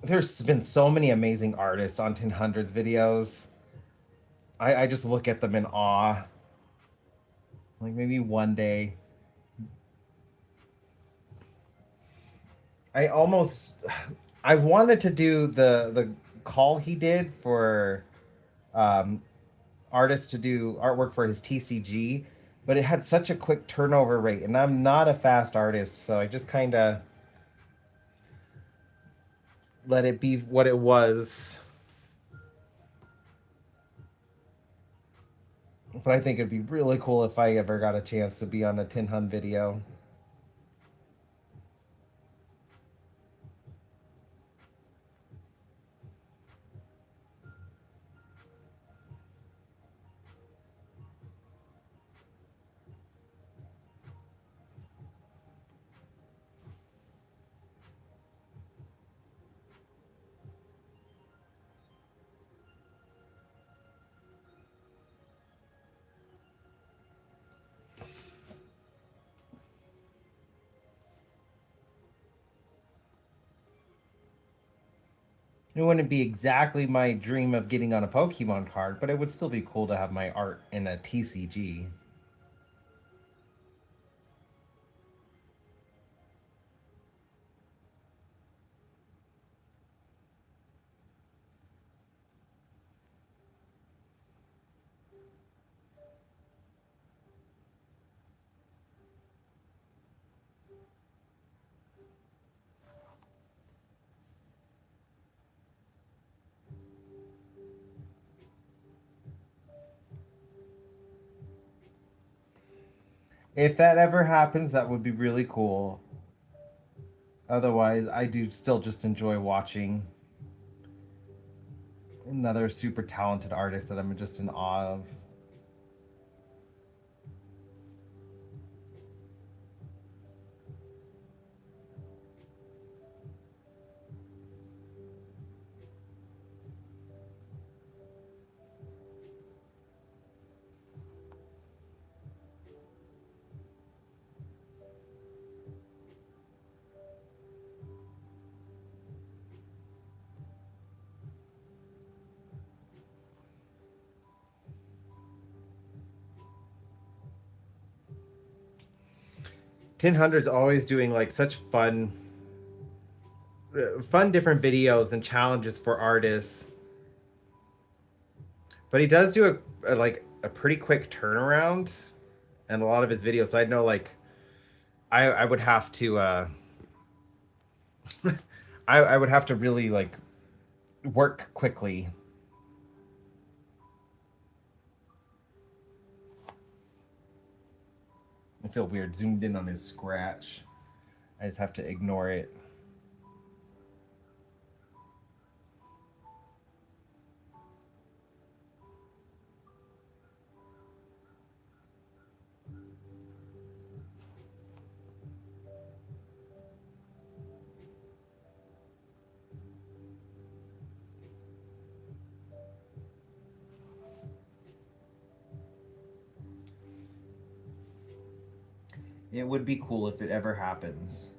[SPEAKER 1] There's been so many amazing artists on 1000s videos. I just look at them in awe. Like maybe one day. I almost I wanted to do the call he did for um, artists to do artwork for his TCG, but it had such a quick turnover rate, and I'm not a fast artist, so I just kind of let it be what it was. But I think it'd be really cool if I ever got a chance to be on a Tin Hun video. It wouldn't be exactly my dream of getting on a Pokemon card, but it would still be cool to have my art in a TCG. If that ever happens, that would be really cool. Otherwise, I do still just enjoy watching another super talented artist that I'm just in awe of. Tin Hundred's always doing like such fun different videos and challenges for artists. But he does do a pretty quick turnaround and a lot of his videos. So I know like I would have to I would have to really like work quickly. I feel weird zoomed in on his scratch. I just have to ignore it. It would be cool if it ever happens.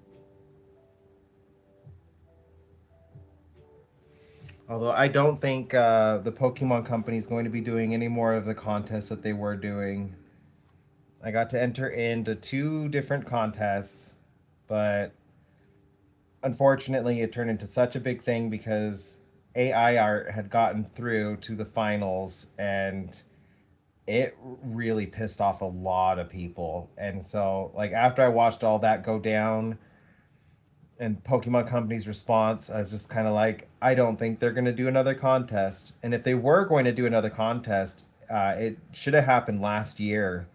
[SPEAKER 1] Although I don't think the Pokemon Company is going to be doing any more of the contests that they were doing. I got to enter into 2 different contests, but unfortunately, it turned into such a big thing because AI art had gotten through to the finals, and it really pissed off a lot of people. And so, like, after I watched all that go down and Pokemon Company's response, I was just kind of like, I don't think they're going to do another contest. And if they were going to do another contest, it should have happened last year,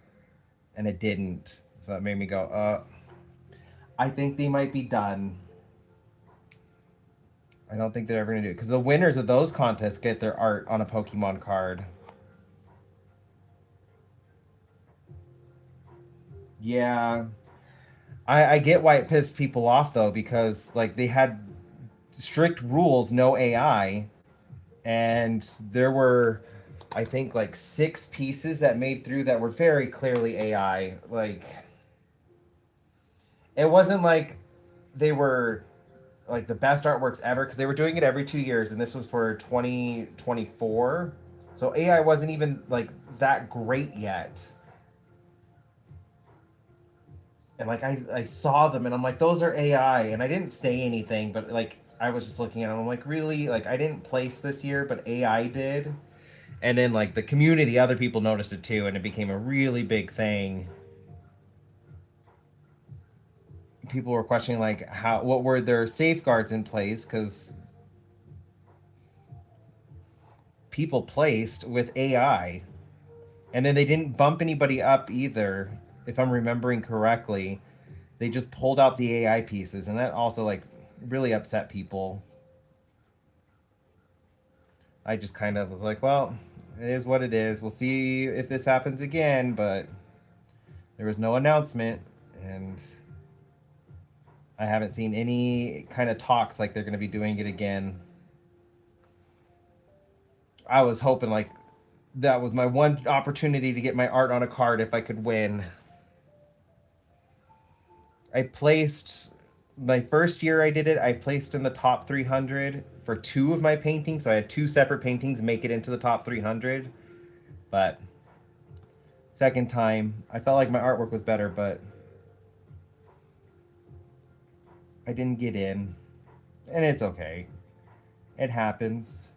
[SPEAKER 1] and it didn't. So that made me go, I think they might be done. I don't think they're ever going to do it because the winners of those contests get their art on a Pokemon card. Yeah. I get why it pissed people off though, because like they had strict rules, no AI, and there were I think like 6 pieces that made through that were very clearly AI. Like it wasn't like they were like the best artworks ever because they were doing it every 2 years, and this was for 2024. So AI wasn't even like that great yet. And like I saw them and I'm like, those are AI, and I didn't say anything, but like I was just looking at them. I'm like, really? Like I didn't place this year, but AI did. And then like the community, other people noticed it too, and it became a really big thing. People were questioning like what were their safeguards in place because people placed with AI, and then they didn't bump anybody up either, if I'm remembering correctly. They just pulled out the AI pieces, and that also like really upset people. I just kind of was like, well, it is what it is. We'll see if this happens again, but there was no announcement, and I haven't seen any kind of talks like they're going to be doing it again. I was hoping like that was my one opportunity to get my art on a card if I could win. I placed my first year I did it, I placed in the top 300 for two of my paintings. So I had two separate paintings make it into the top 300. But second time, I felt like my artwork was better, but I didn't get in. And it's okay. It happens.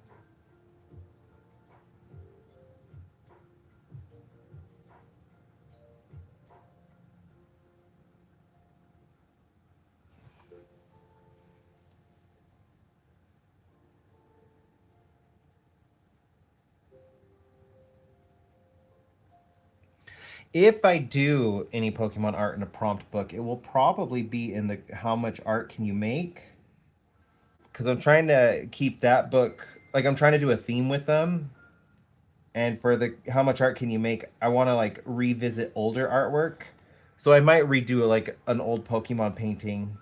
[SPEAKER 1] If I do any Pokemon art in a prompt book, it will probably be in the how much art can you make? Because I'm trying to keep that book, like I'm trying to do a theme with them. And for the how much art can you make, I want to like revisit older artwork. So I might redo like an old Pokemon painting.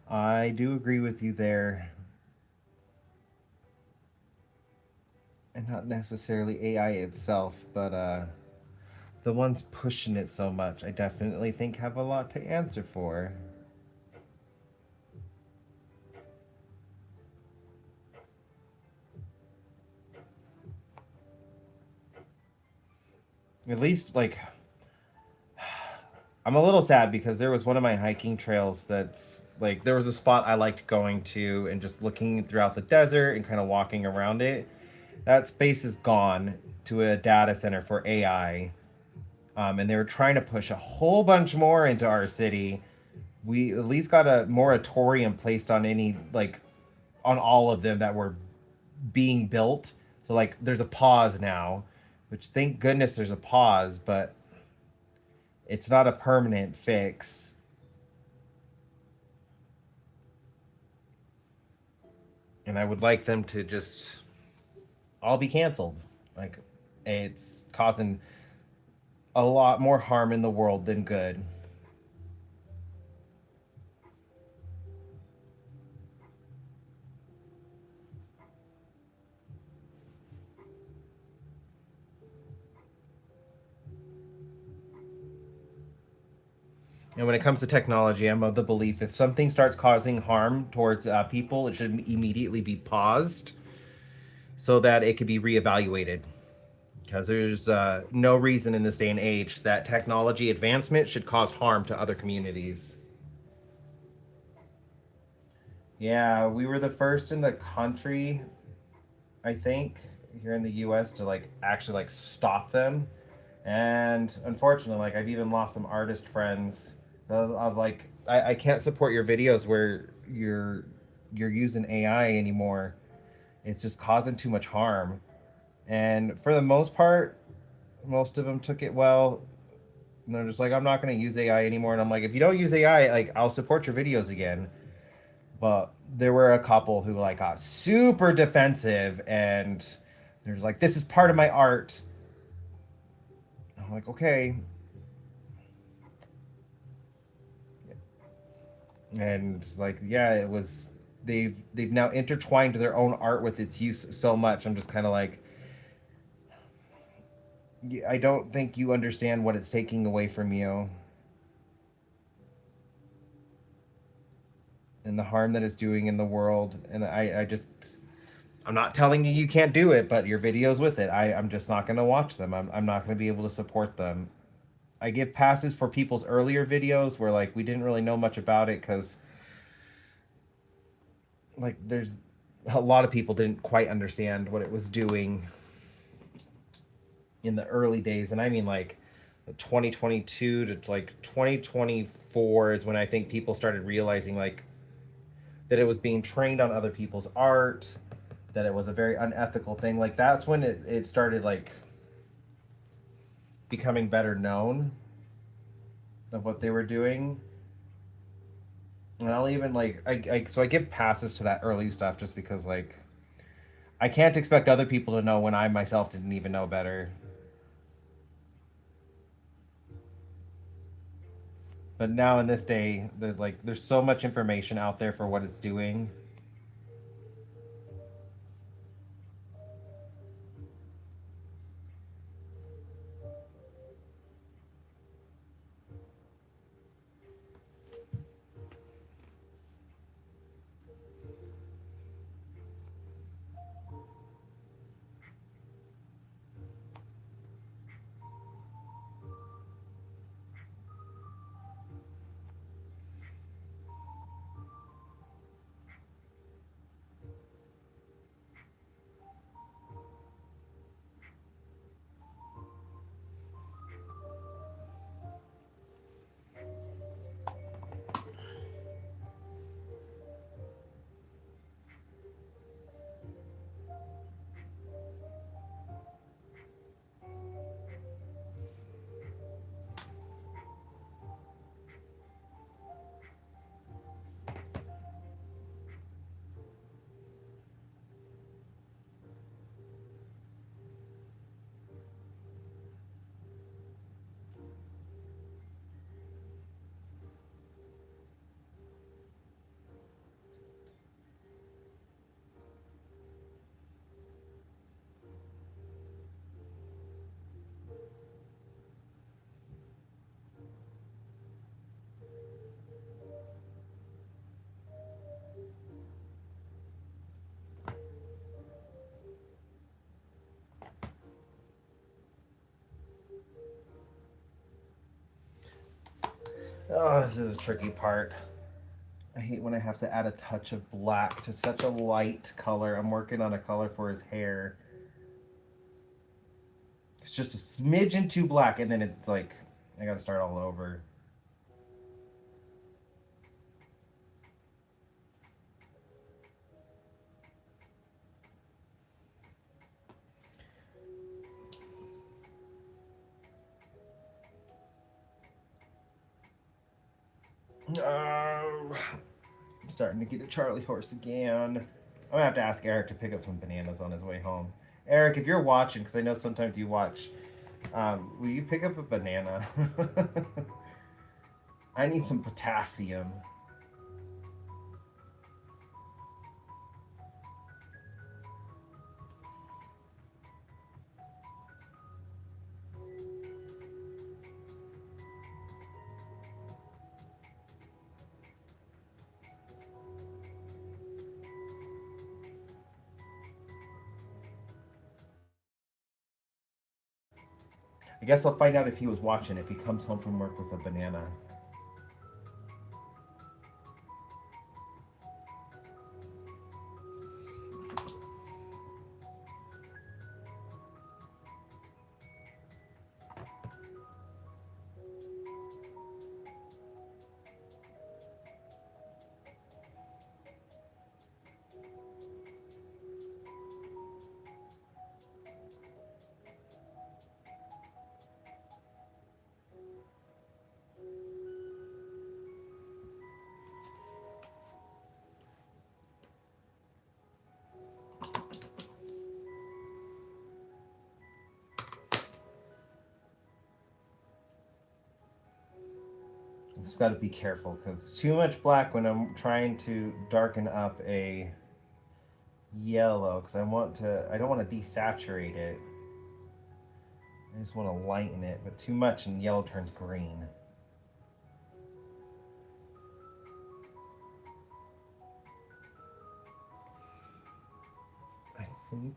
[SPEAKER 1] I do agree with you there. And not necessarily AI itself, but the ones pushing it so much, I definitely think have a lot to answer for. At least like I'm a little sad because there was one of my hiking trails that's like there was a spot I liked going to and just looking throughout the desert and kind of walking around it. That space is gone to a data center for AI. And they were trying to push a whole bunch more into our city. We at least got a moratorium placed on any like on all of them that were being built. So like there's a pause now, which thank goodness there's a pause, but it's not a permanent fix. And I would like them to just all be canceled. Like it's causing a lot more harm in the world than good. And when it comes to technology, I'm of the belief if something starts causing harm towards people, it should immediately be paused so that it could be reevaluated. because there's no reason in this day and age that technology advancement should cause harm to other communities. Yeah, we were the first in the country, I think, here in the US to like actually like stop them. And unfortunately, like I've even lost some artist friends. I was like, I can't support your videos where you're using AI anymore. It's just causing too much harm. And for the most part, most of them took it well. And they're just like, I'm not going to use AI anymore. And I'm like, if you don't use AI, like I'll support your videos again. But there were a couple who like got super defensive and they're like, this is part of my art. I'm like, okay. And like, yeah, it was they've now intertwined their own art with its use so much. I'm just kind of like, I don't think you understand what it's taking away from you and the harm that it's doing in the world. And I just, I'm not telling you you can't do it, but your videos with it, I'm just not going to watch them. I'm not going to be able to support them. I give passes for people's earlier videos where like we didn't really know much about it because like there's a lot of people didn't quite understand what it was doing in the early days. And I mean like 2022 to like 2024 is when I think people started realizing like that it was being trained on other people's art, that it was a very unethical thing. Like that's when it started like becoming better known of what they were doing. And I'll even like so I give passes to that early stuff just because like I can't expect other people to know when I myself didn't even know better. But now in this day, there's so much information out there for what it's doing. Oh, this is a tricky part. I hate when I have to add a touch of black to such a light color. I'm working on a color for his hair. It's just a smidgen too black, and then it's like I gotta start all over. Oh, I'm starting to get a Charlie horse again. I'm gonna have to ask Eric to pick up some bananas on his way home. Eric, if you're watching, because I know sometimes you watch, will you pick up a banana? I need some potassium. I guess I'll find out if he was watching, if he comes home from work with a banana. Just got to be careful because too much black when I'm trying to darken up a yellow, because I don't want to desaturate it. I just want to lighten it, but too much and yellow turns green. I think.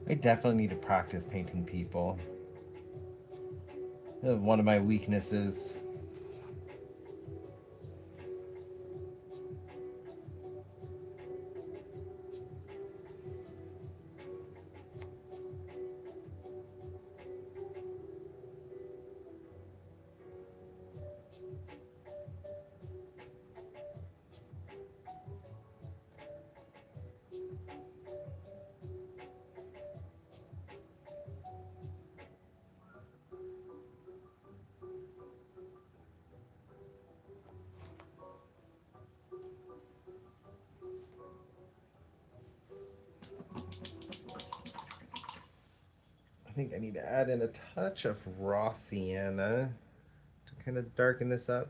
[SPEAKER 1] I definitely need to practice painting people. One of my weaknesses. I think I need to add in a touch of raw sienna to kind of darken this up.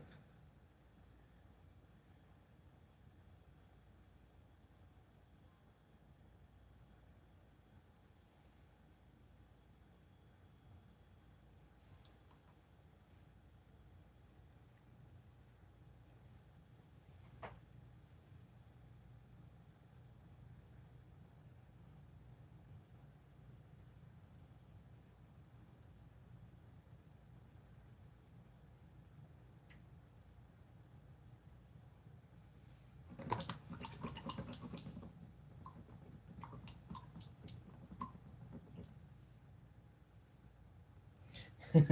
[SPEAKER 1] If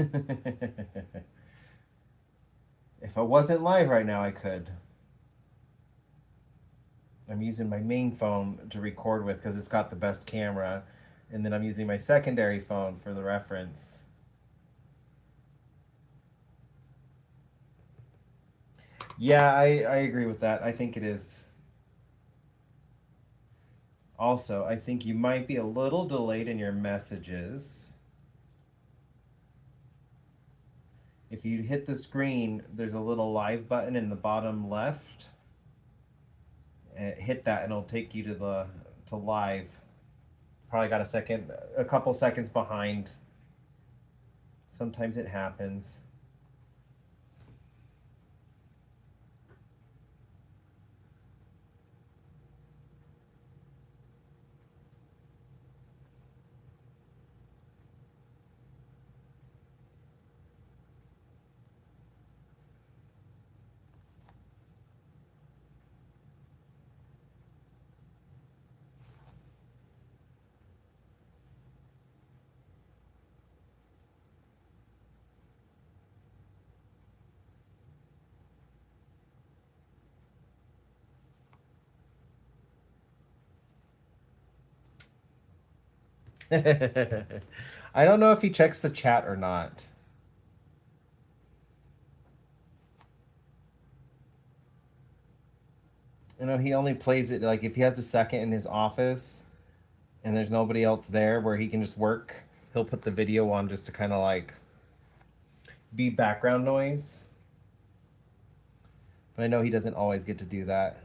[SPEAKER 1] I wasn't live right now, I could. I'm using my main phone to record with because it's got the best camera. And then I'm using my secondary phone for the reference. Yeah, I agree with that. I think it is. Also, I think you might be a little delayed in your messages. If you hit the screen, there's a little live button in the bottom left. And hit that and it'll take you to the to live. Probably got a couple seconds behind. Sometimes it happens. I don't know if he checks the chat or not. You know, he only plays it like if he has a second in his office and there's nobody else there where he can just work, he'll put the video on just to kind of like be background noise. But I know he doesn't always get to do that.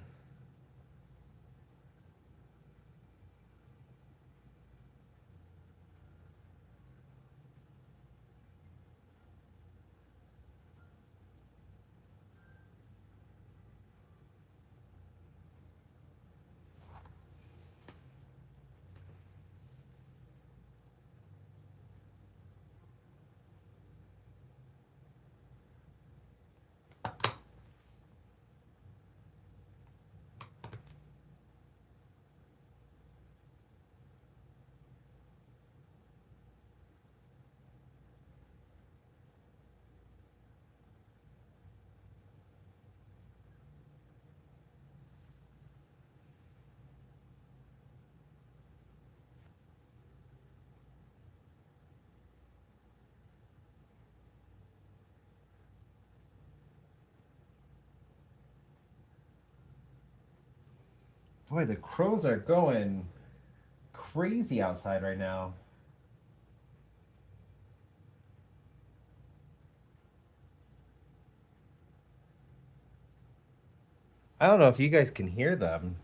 [SPEAKER 1] Boy, the crows are going crazy outside right now. I don't know if you guys can hear them.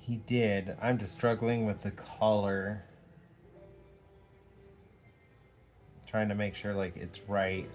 [SPEAKER 1] He did. I'm just struggling with the color. Trying to make sure like it's right.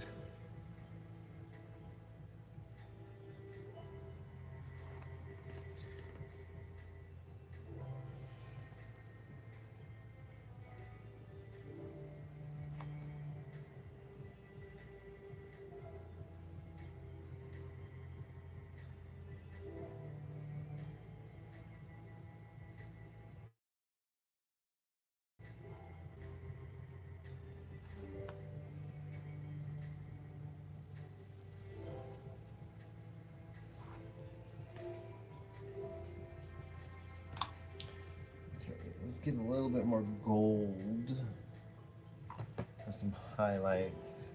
[SPEAKER 1] Okay, let's get a little bit more gold. some highlights.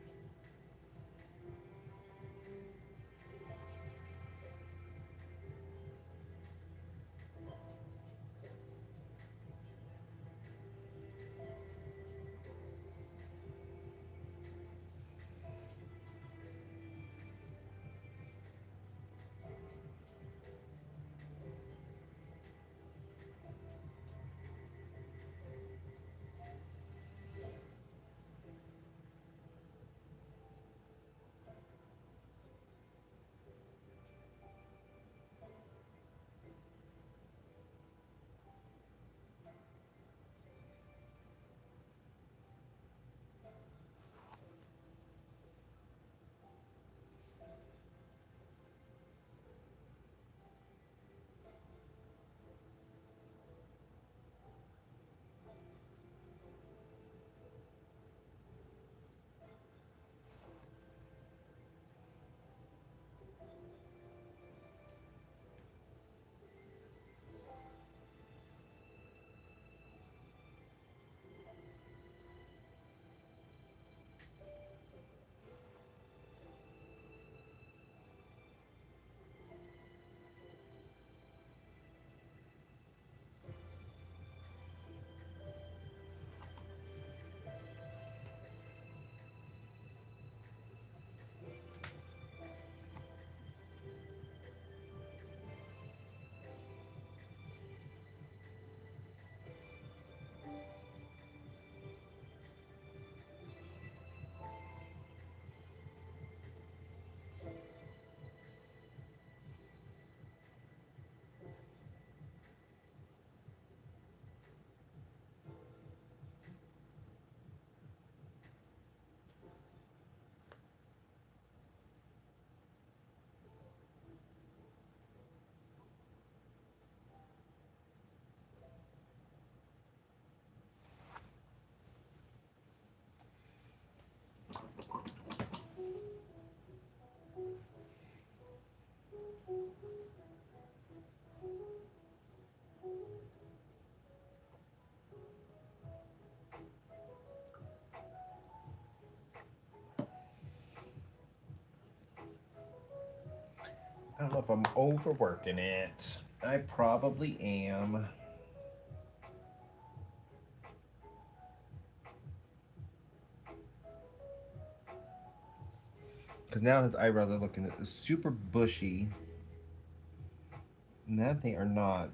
[SPEAKER 1] I don't know if I'm overworking it. I probably am. Because now his eyebrows are looking super bushy. And that they are not.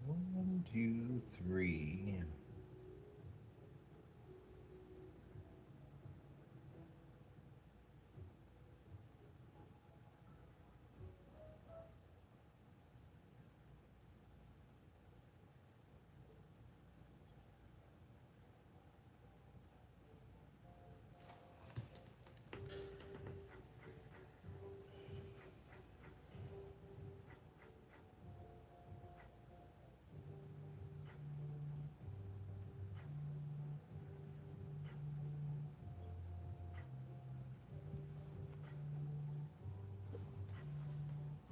[SPEAKER 1] 1, 2, 3.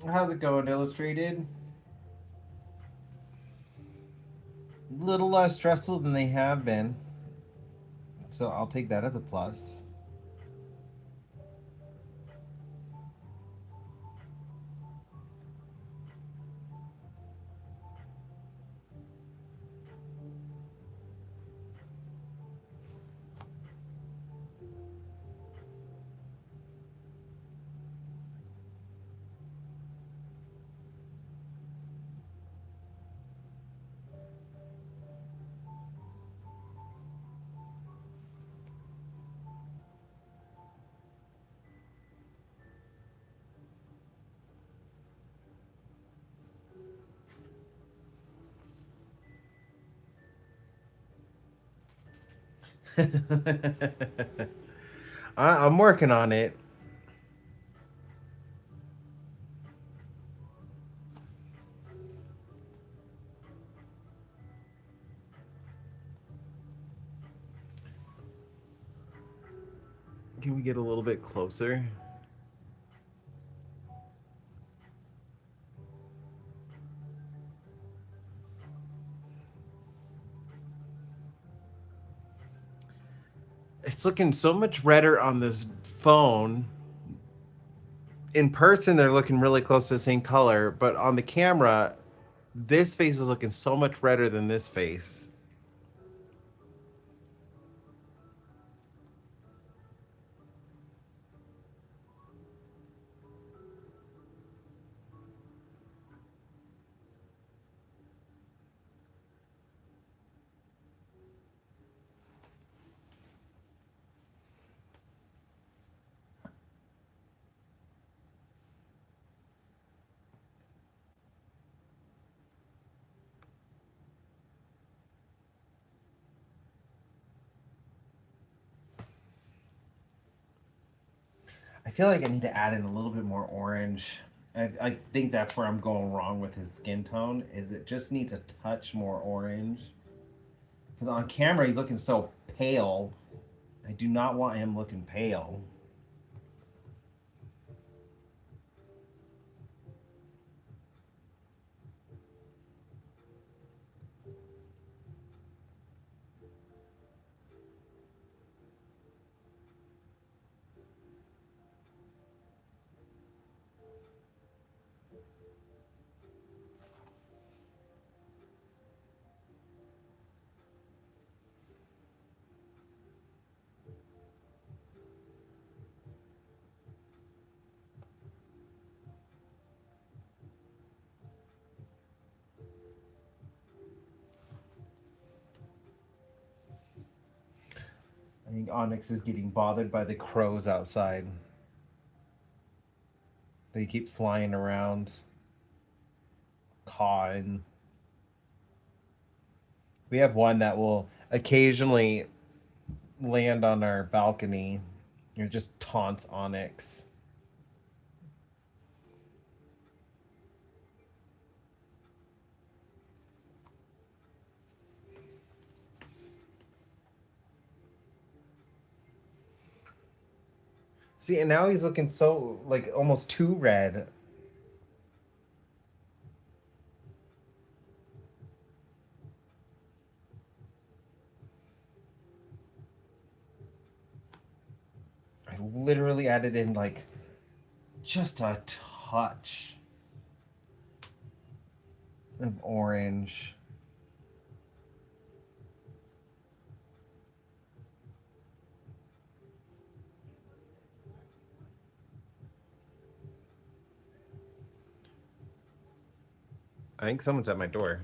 [SPEAKER 1] How's it going, Illustrated? A little less stressful than they have been. So I'll take that as a plus. I'm working on it. Can we get a little bit closer? It's looking so much redder on this phone. In person, they're looking really close to the same color, but on the camera, this face is looking so much redder than this face. I feel like I need to add in a little bit more orange. I think that's where I'm going wrong with his skin tone, is it just needs a touch more orange. Because on camera, he's looking so pale. I do not want him looking pale. I think Onyx is getting bothered by the crows outside. They keep flying around, cawing. We have one that will occasionally land on our balcony. It just taunts Onyx. See, and now he's looking so, like, almost too red. I literally added in, like, just a touch of orange. I think someone's at my door.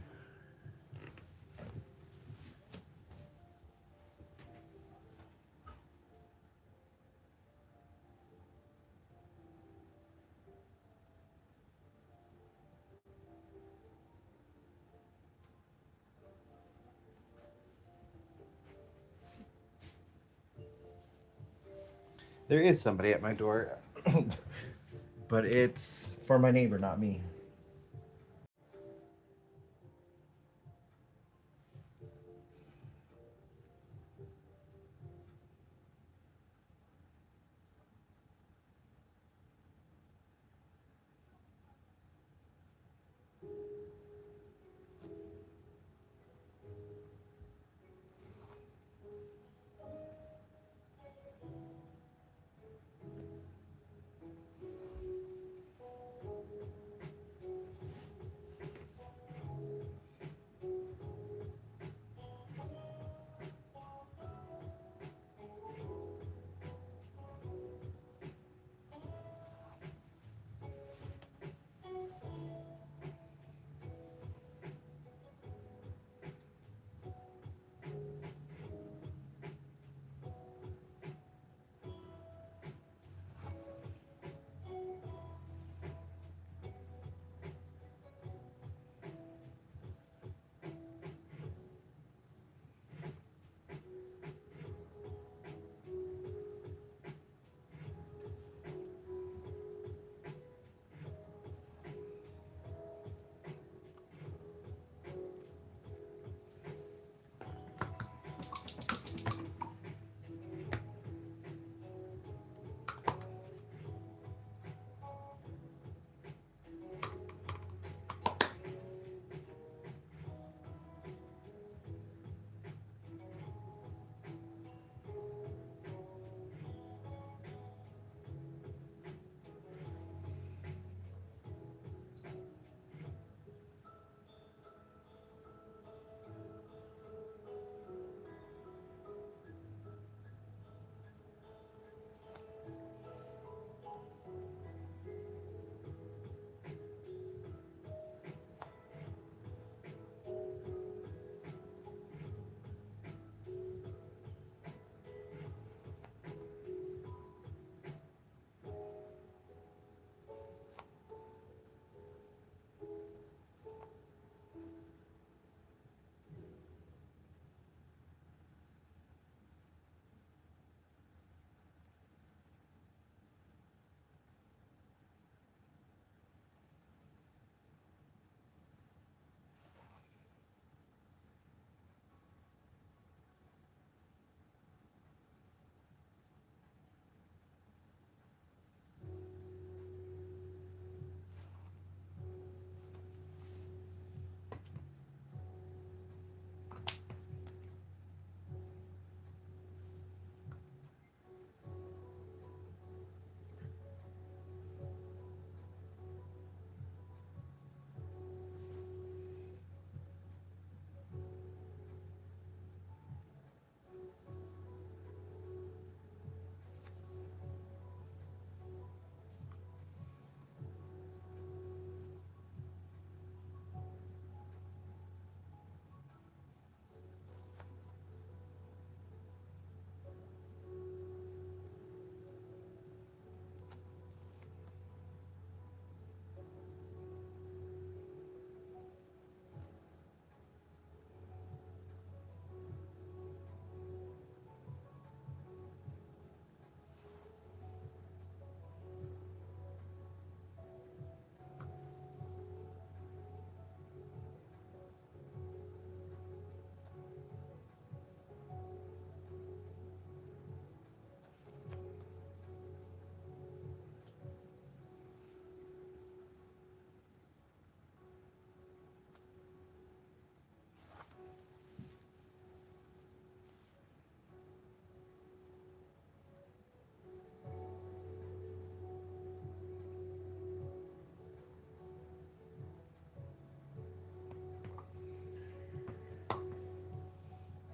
[SPEAKER 1] There is somebody at my door, but it's for my neighbor, not me.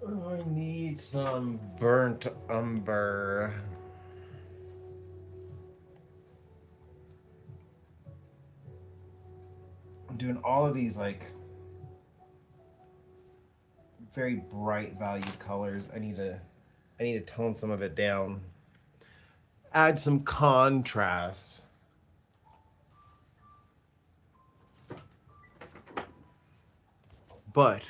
[SPEAKER 1] Oh, I need some burnt umber. I'm doing all of these like very bright valued colors. I need to tone some of it down. Add some contrast. But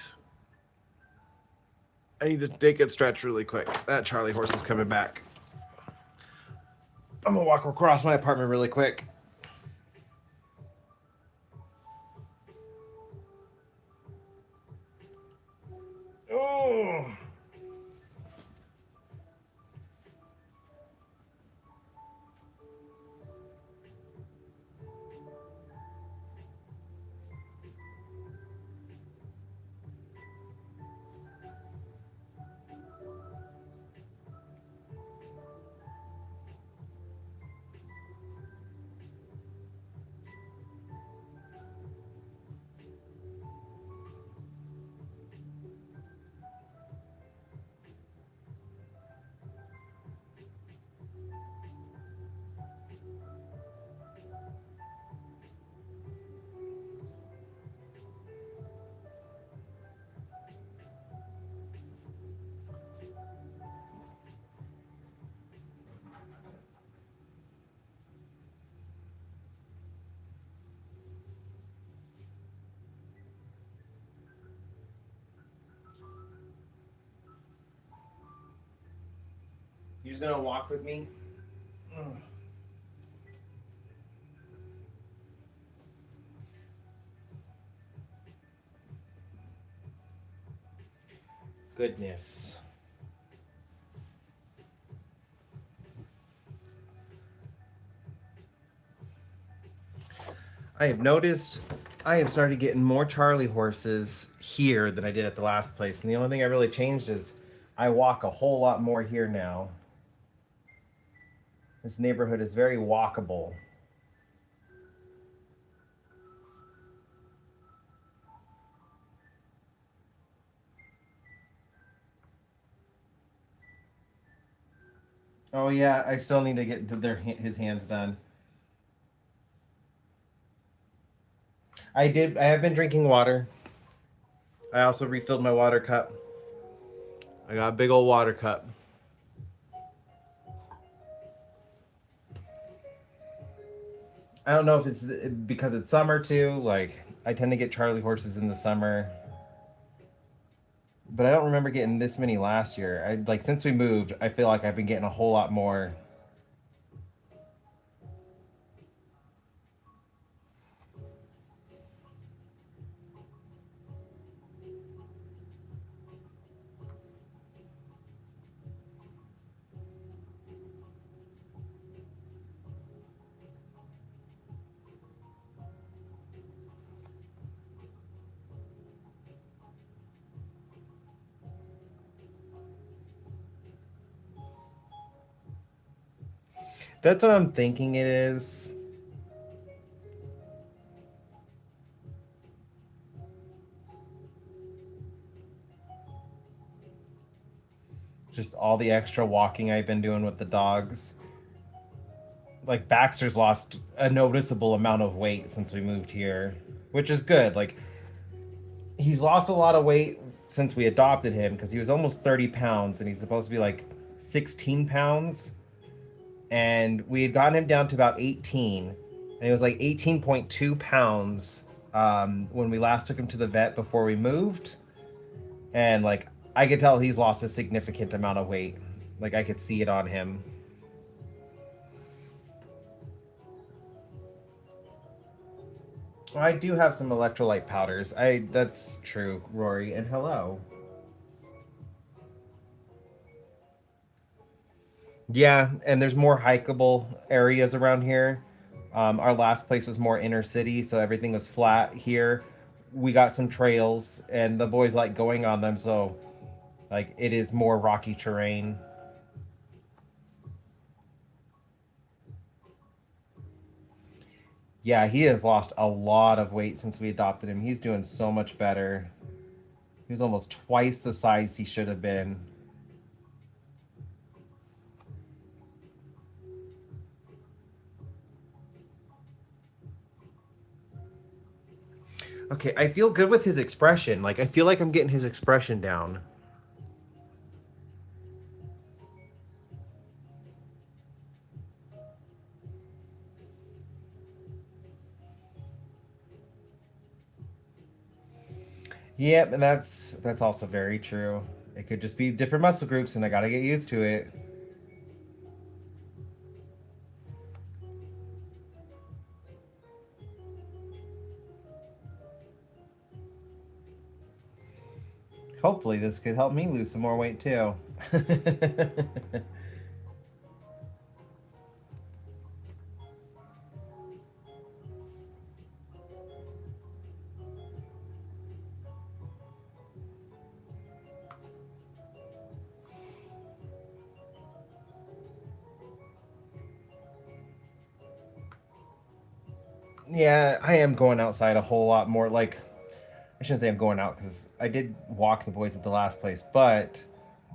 [SPEAKER 1] I need to take a stretch really quick. That Charlie horse is coming back. I'm gonna walk across my apartment really quick. Oh. You just gonna walk with me? Ugh. Goodness. I have noticed I have started getting more Charlie horses here than I did at the last place. And the only thing I really changed is I walk a whole lot more here now. This neighborhood is very walkable. Oh yeah, I still need to get his hands done. I have been drinking water. I also refilled my water cup. I got a big old water cup. I don't know if it's because it's summer too. Like, I tend to get Charlie horses in the summer. But I don't remember getting this many last year. I like since we moved, I feel like I've been getting a whole lot more. That's what I'm thinking it is. Just all the extra walking I've been doing with the dogs. Like Baxter's lost a noticeable amount of weight since we moved here, which is good. Like he's lost a lot of weight since we adopted him because he was almost 30 pounds and he's supposed to be like 16 pounds. And we had gotten him down to about 18, and he was like 18.2 pounds when we last took him to the vet before we moved. And like I could tell he's lost a significant amount of weight. Like I could see it on him. Well, I do have some electrolyte powders. I That's true, Rory. And hello. Yeah, and there's more hikeable areas around here. Our last place was more inner city, so everything was flat. Here, we got some trails, and the boys like going on them, so like it is more rocky terrain. Yeah, he has lost a lot of weight since we adopted him. He's doing so much better. He was almost twice the size he should have been. Okay, I feel good with his expression. Like I feel like I'm getting his expression down. Yep, and that's also very true. It could just be different muscle groups, and I gotta get used to it. Hopefully this could help me lose some more weight too. Yeah, I am going outside a whole lot more. Like, I shouldn't say I'm going out because I did walk the boys at the last place, but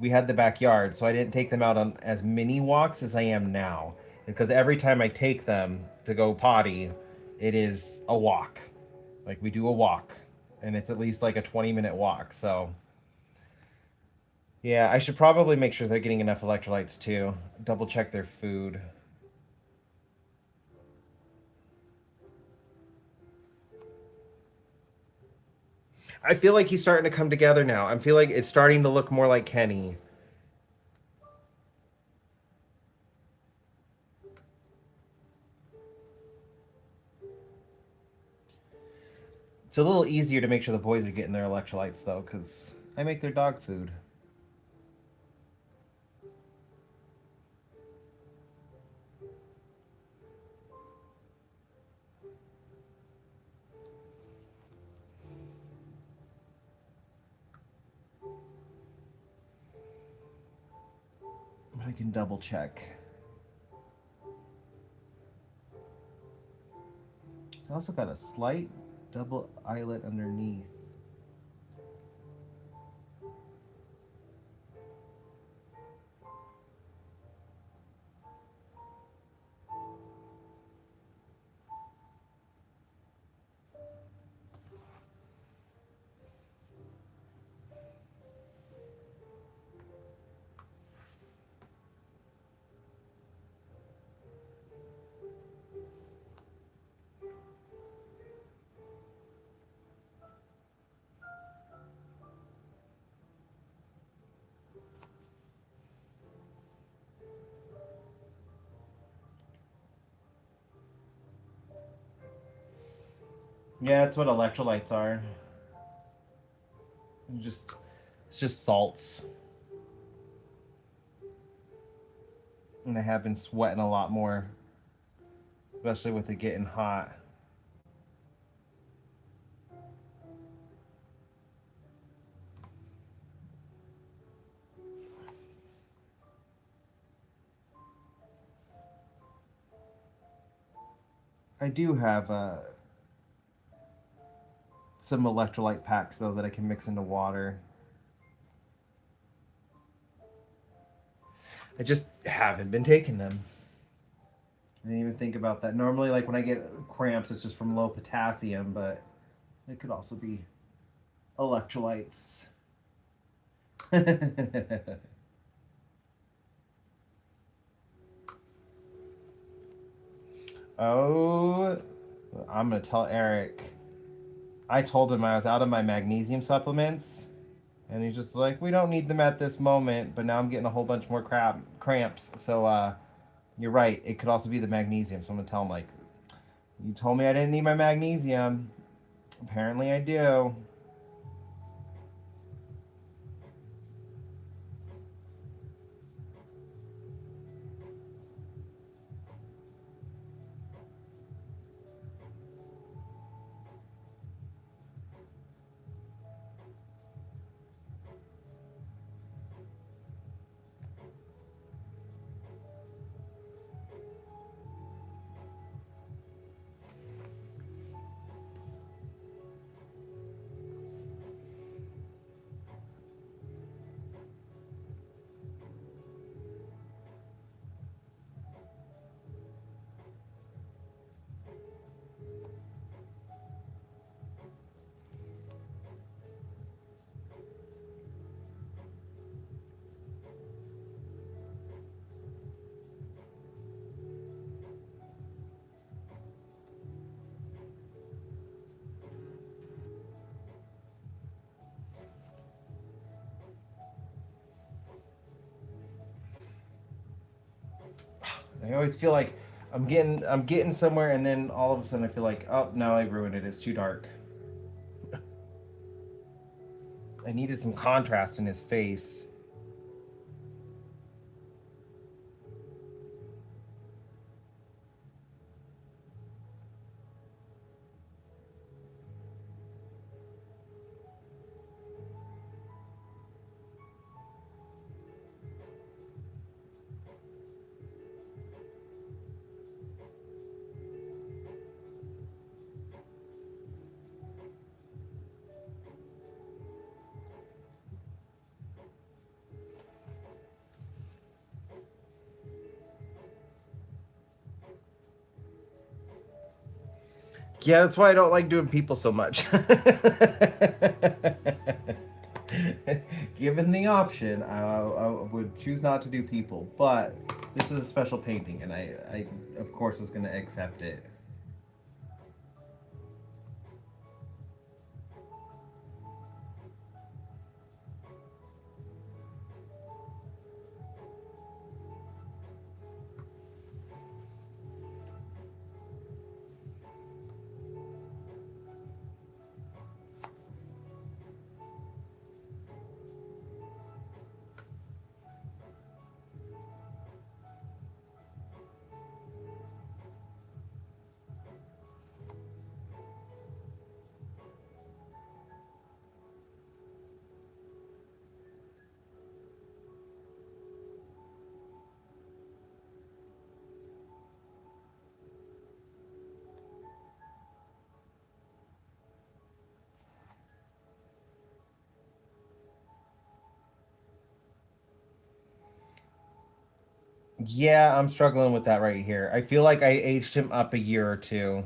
[SPEAKER 1] we had the backyard, so I didn't take them out on as many walks as I am now. Because every time I take them to go potty, it is a walk. Like, we do a walk, and it's at least like a 20-minute walk. So, yeah, I should probably make sure they're getting enough electrolytes too. Double check their food. I feel like he's starting to come together now. I feel like it's starting to look more like Kenny. It's a little easier to make sure the boys are getting their electrolytes though, because I make their dog food. I can double check. It's also got a slight double eyelet underneath. Yeah, that's what electrolytes are. Just it's just salts. And I have been sweating a lot more, especially with it getting hot. I do have some electrolyte packs though that I can mix into water. I just haven't been taking them. I didn't even think about that. Normally, like when I get cramps, it's just from low potassium, but it could also be electrolytes. Oh, I'm gonna tell Eric. I told him I was out of my magnesium supplements, and he's just like, "We don't need them at this moment." But now I'm getting a whole bunch more cramps. So, you're right. It could also be the magnesium. So I'm gonna tell him like, "You told me I didn't need my magnesium. Apparently, I do." I always feel like I'm getting somewhere, and then all of a sudden I feel like, oh no, I ruined it. It's too dark. I needed some contrast in his face. Yeah, that's why I don't like doing people so much. Given the option, I would choose not to do people, but this is a special painting, and I of course, was going to accept it. Yeah, I'm struggling with that right here. I feel like I aged him up a year or two.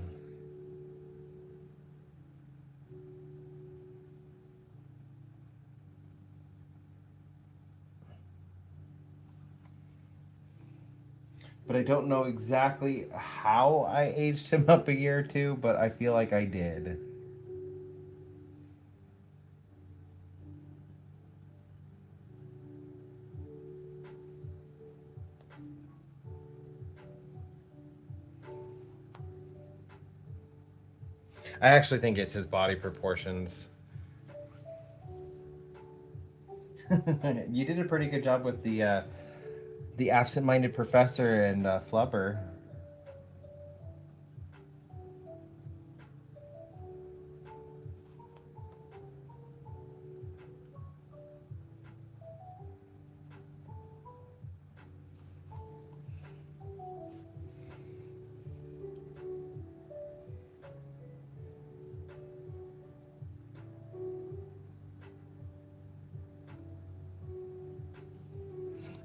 [SPEAKER 1] But I don't know exactly how I aged him up a year or two, but I feel like I did. I actually think it's his body proportions. You did a pretty good job with the absent-minded professor and Flubber.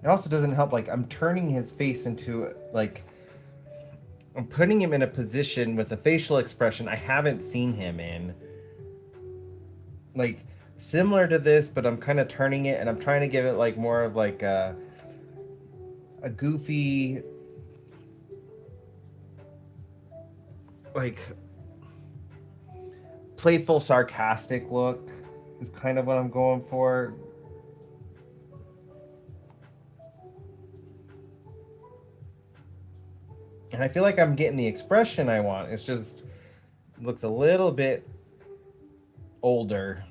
[SPEAKER 1] It also doesn't help. Like, I'm turning his face into like I'm putting him in a position with a facial expression I haven't seen him in. Like, similar to this, but I'm kind of turning it, and I'm trying to give it like more of like a goofy, like playful, sarcastic look is kind of what I'm going for. And I feel like I'm getting the expression I want. It's just looks a little bit older.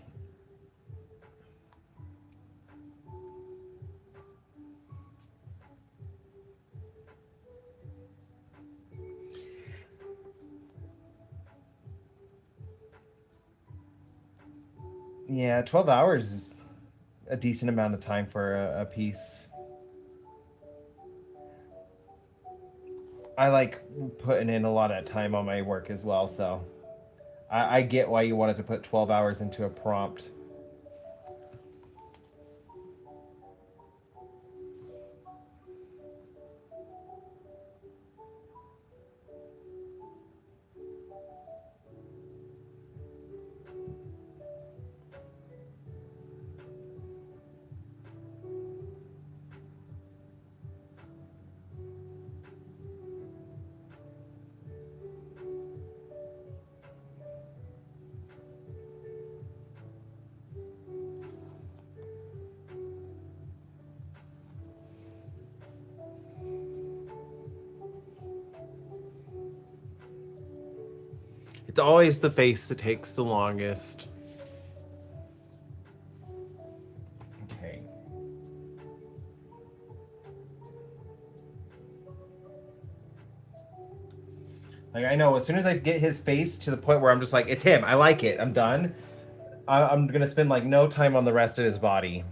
[SPEAKER 1] Yeah, 12 hours is a decent amount of time for a piece. I like putting in a lot of time on my work as well, so I get why you wanted to put 12 hours into a prompt. It's always the face that takes the longest. Like, I know as soon as I get his face to the point where I'm just like, it's him, I like it, I'm done, I'm gonna spend like no time on the rest of his body.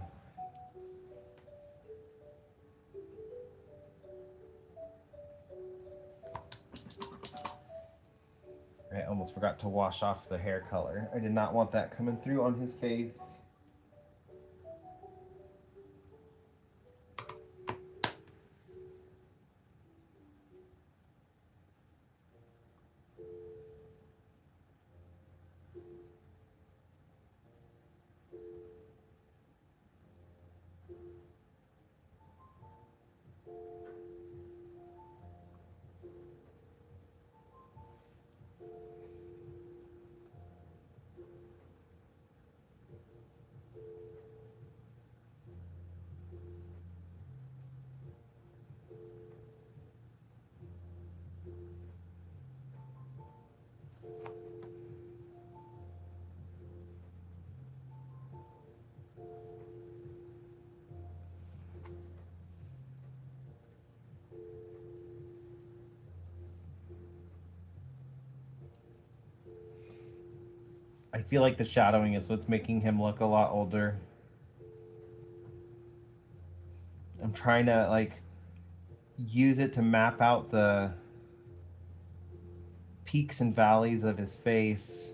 [SPEAKER 1] I almost forgot to wash off the hair color. I did not want that coming through on his face. I feel like the shadowing is what's making him look a lot older. I'm trying to like use it to map out the peaks and valleys of his face.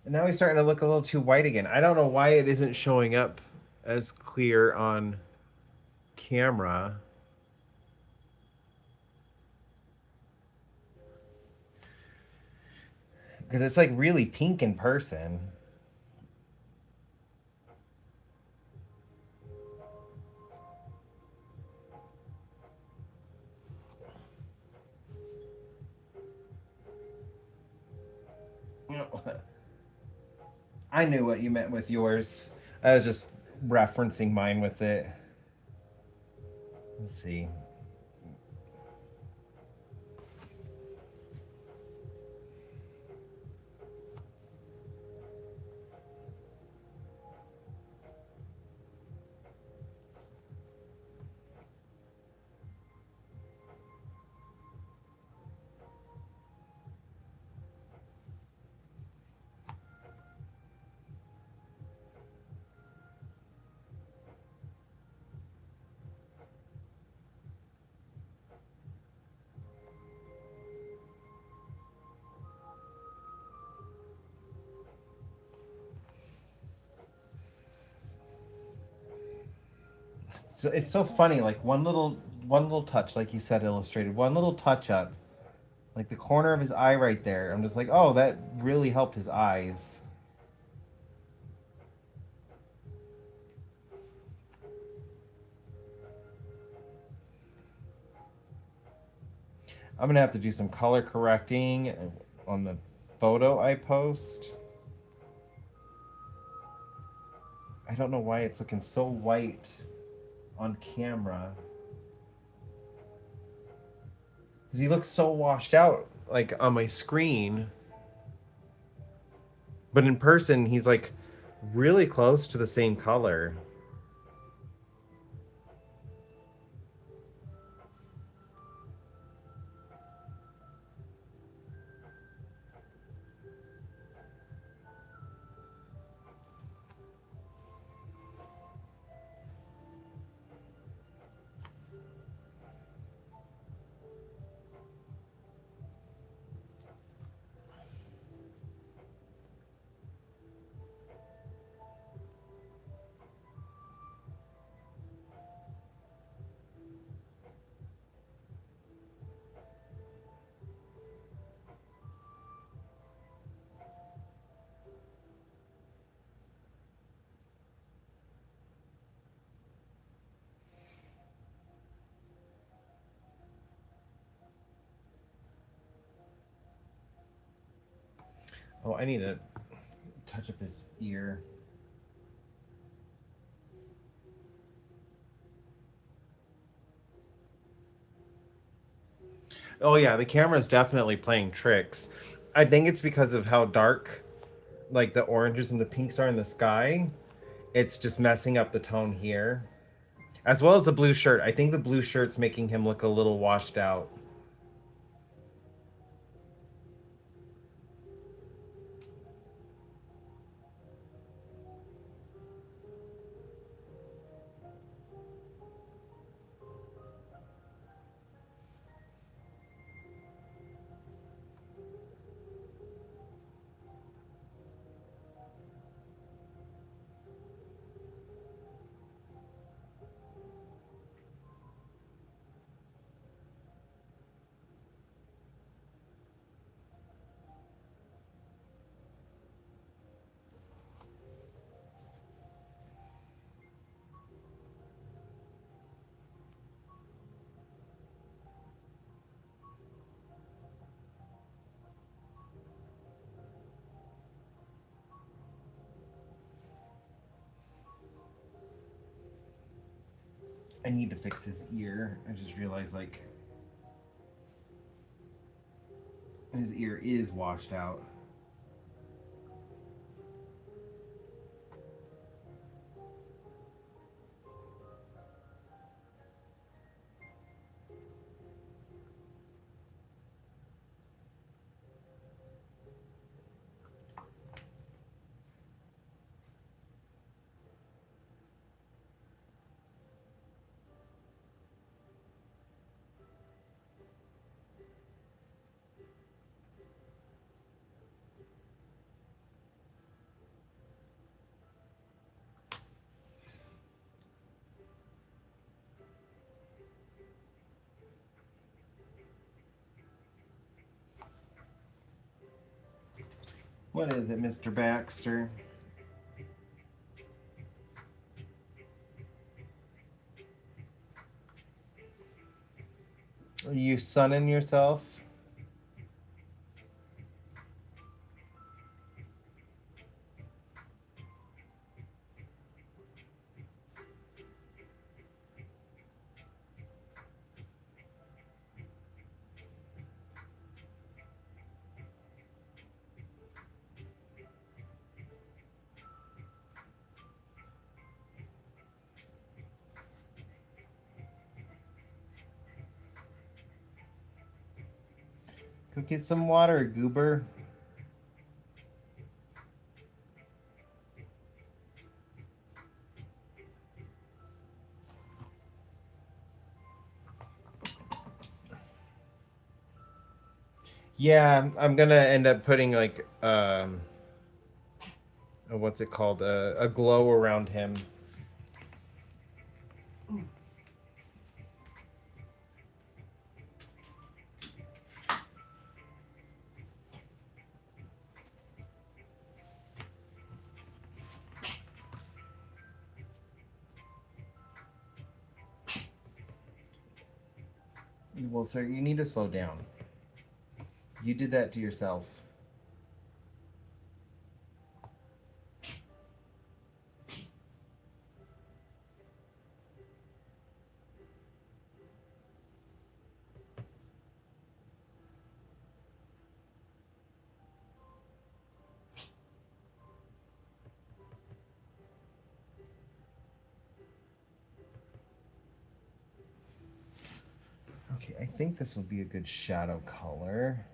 [SPEAKER 1] And now he's starting to look a little too white again. I don't know why it isn't showing up as clear on camera. Because it's like really pink in person. I knew what you meant with yours. I was just referencing mine with it. Let's see. So it's so funny, like one little touch, like you said, illustrated, one little touch up, like the corner of his eye right there. I'm just like, oh, that really helped his eyes. I'm gonna have to do some color correcting on the photo I post. I don't know why it's looking so white on camera. Because he looks so washed out, like on my screen. But in person, he's like really close to the same color. Oh, I need to touch up his ear. Oh yeah, the camera is definitely playing tricks. I think it's because of how dark, like the oranges and the pinks are in the sky. It's just messing up the tone here, as well as the blue shirt. I think the blue shirt's making him look a little washed out. I need to fix his ear. I just realized, like, his ear is washed out. What is it, Mr. Baxter? Are you sunning yourself? Go get some water, goober. Yeah, I'm gonna end up putting like what's it called? A glow around him. Well, sir, you need to slow down. You did that to yourself. Okay, I think this will be a good shadow color.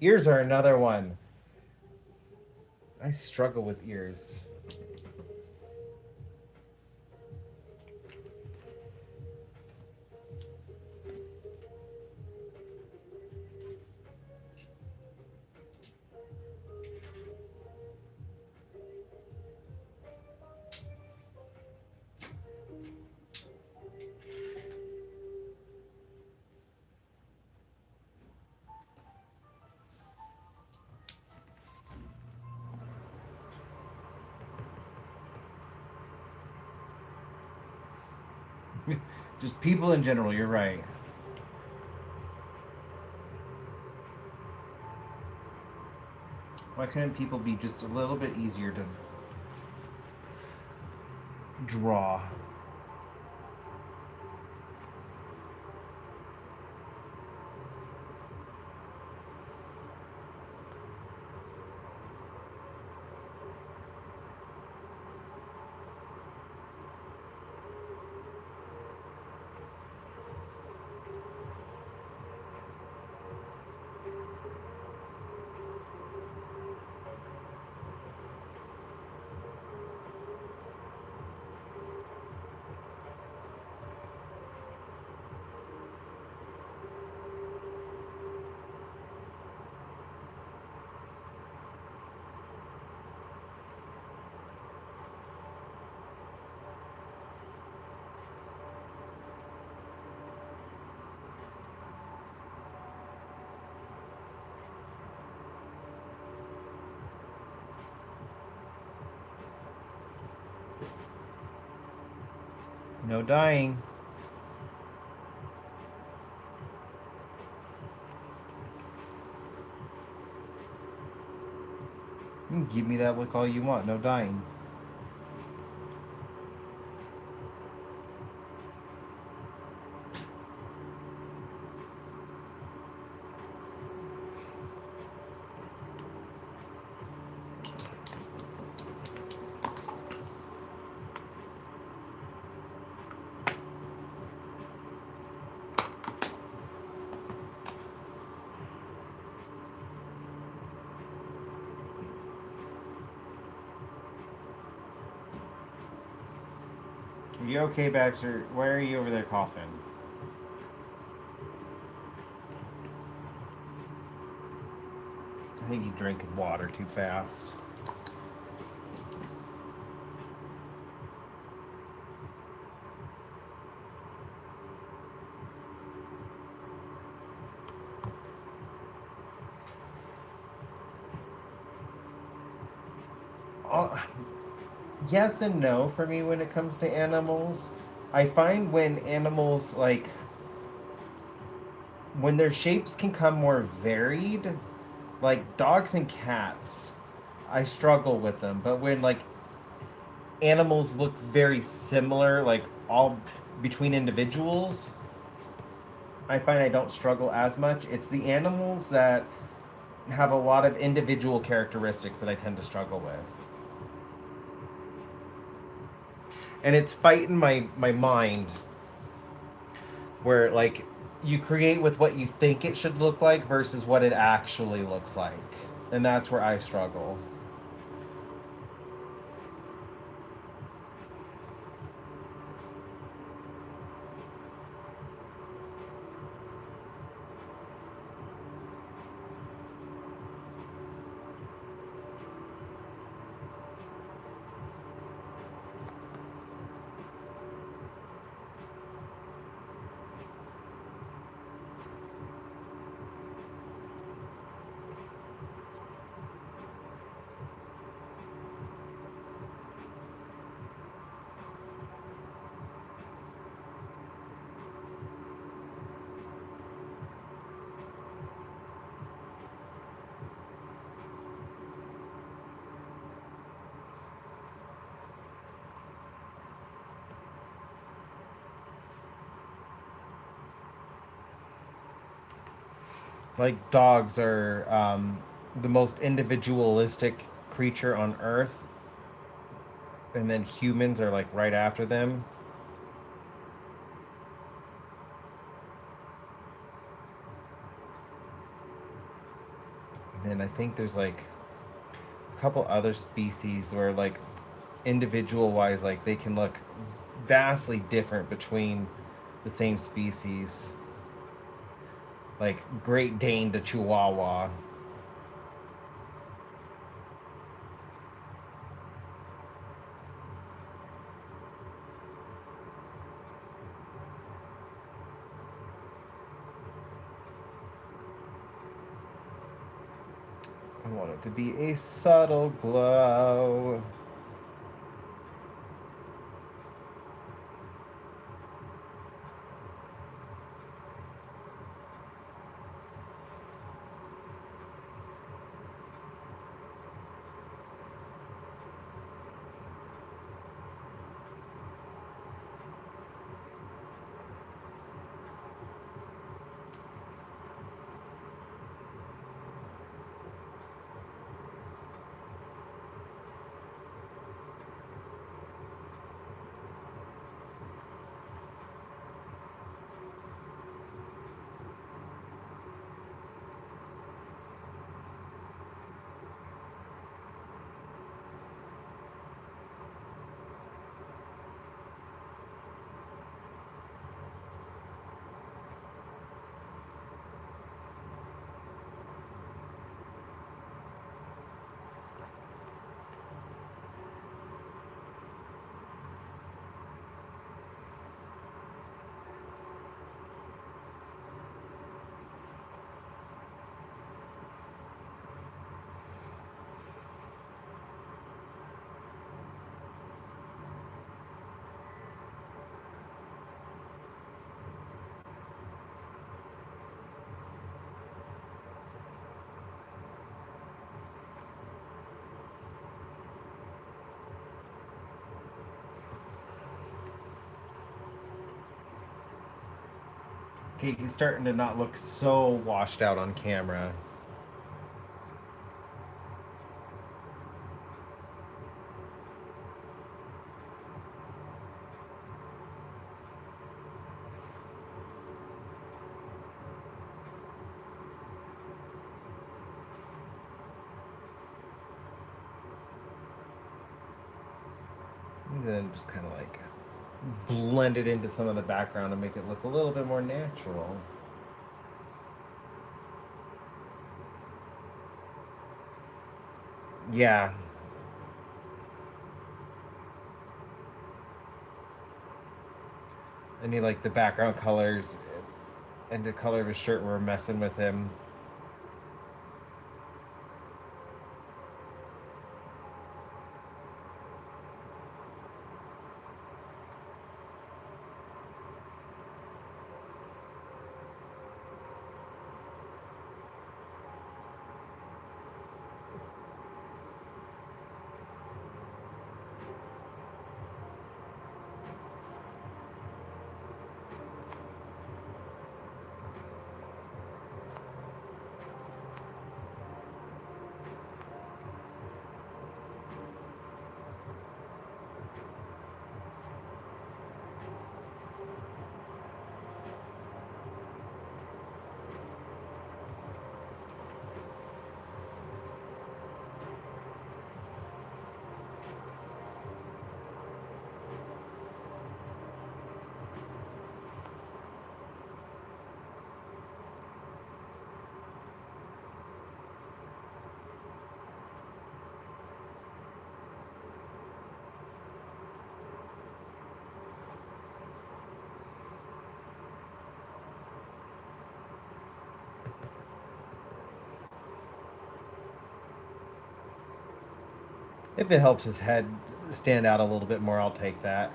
[SPEAKER 1] Ears are another one. I struggle with ears. Just people in general, you're right. Why couldn't people be just a little bit easier to draw? No dying. You can give me that look all you want. No dying. Are you okay, Baxter? Why are you over there coughing? I think you drank water too fast. Yes and no for me when it comes to animals. I find when animals, like, when their shapes can come more varied, like dogs and cats, I struggle with them. But when, like, animals look very similar, like, all between individuals, I find I don't struggle as much. It's the animals that have a lot of individual characteristics that I tend to struggle with. And it's fighting my mind where, like, you create with what you think it should look like versus what it actually looks like, and that's where I struggle. Like, dogs are the most individualistic creature on earth, and then humans are, like, right after them. and I think there's like a couple other species where like individual wise, like they can look vastly different between the same species, like Great Dane to Chihuahua. I want it to be a subtle glow. Okay, he's starting to not look so washed out on camera. And then just kind of like blend it into some of the background and make it look a little bit more natural. Yeah. I need like the background colors and the color of his shirt were messing with him. If it helps his head stand out a little bit more, I'll take that.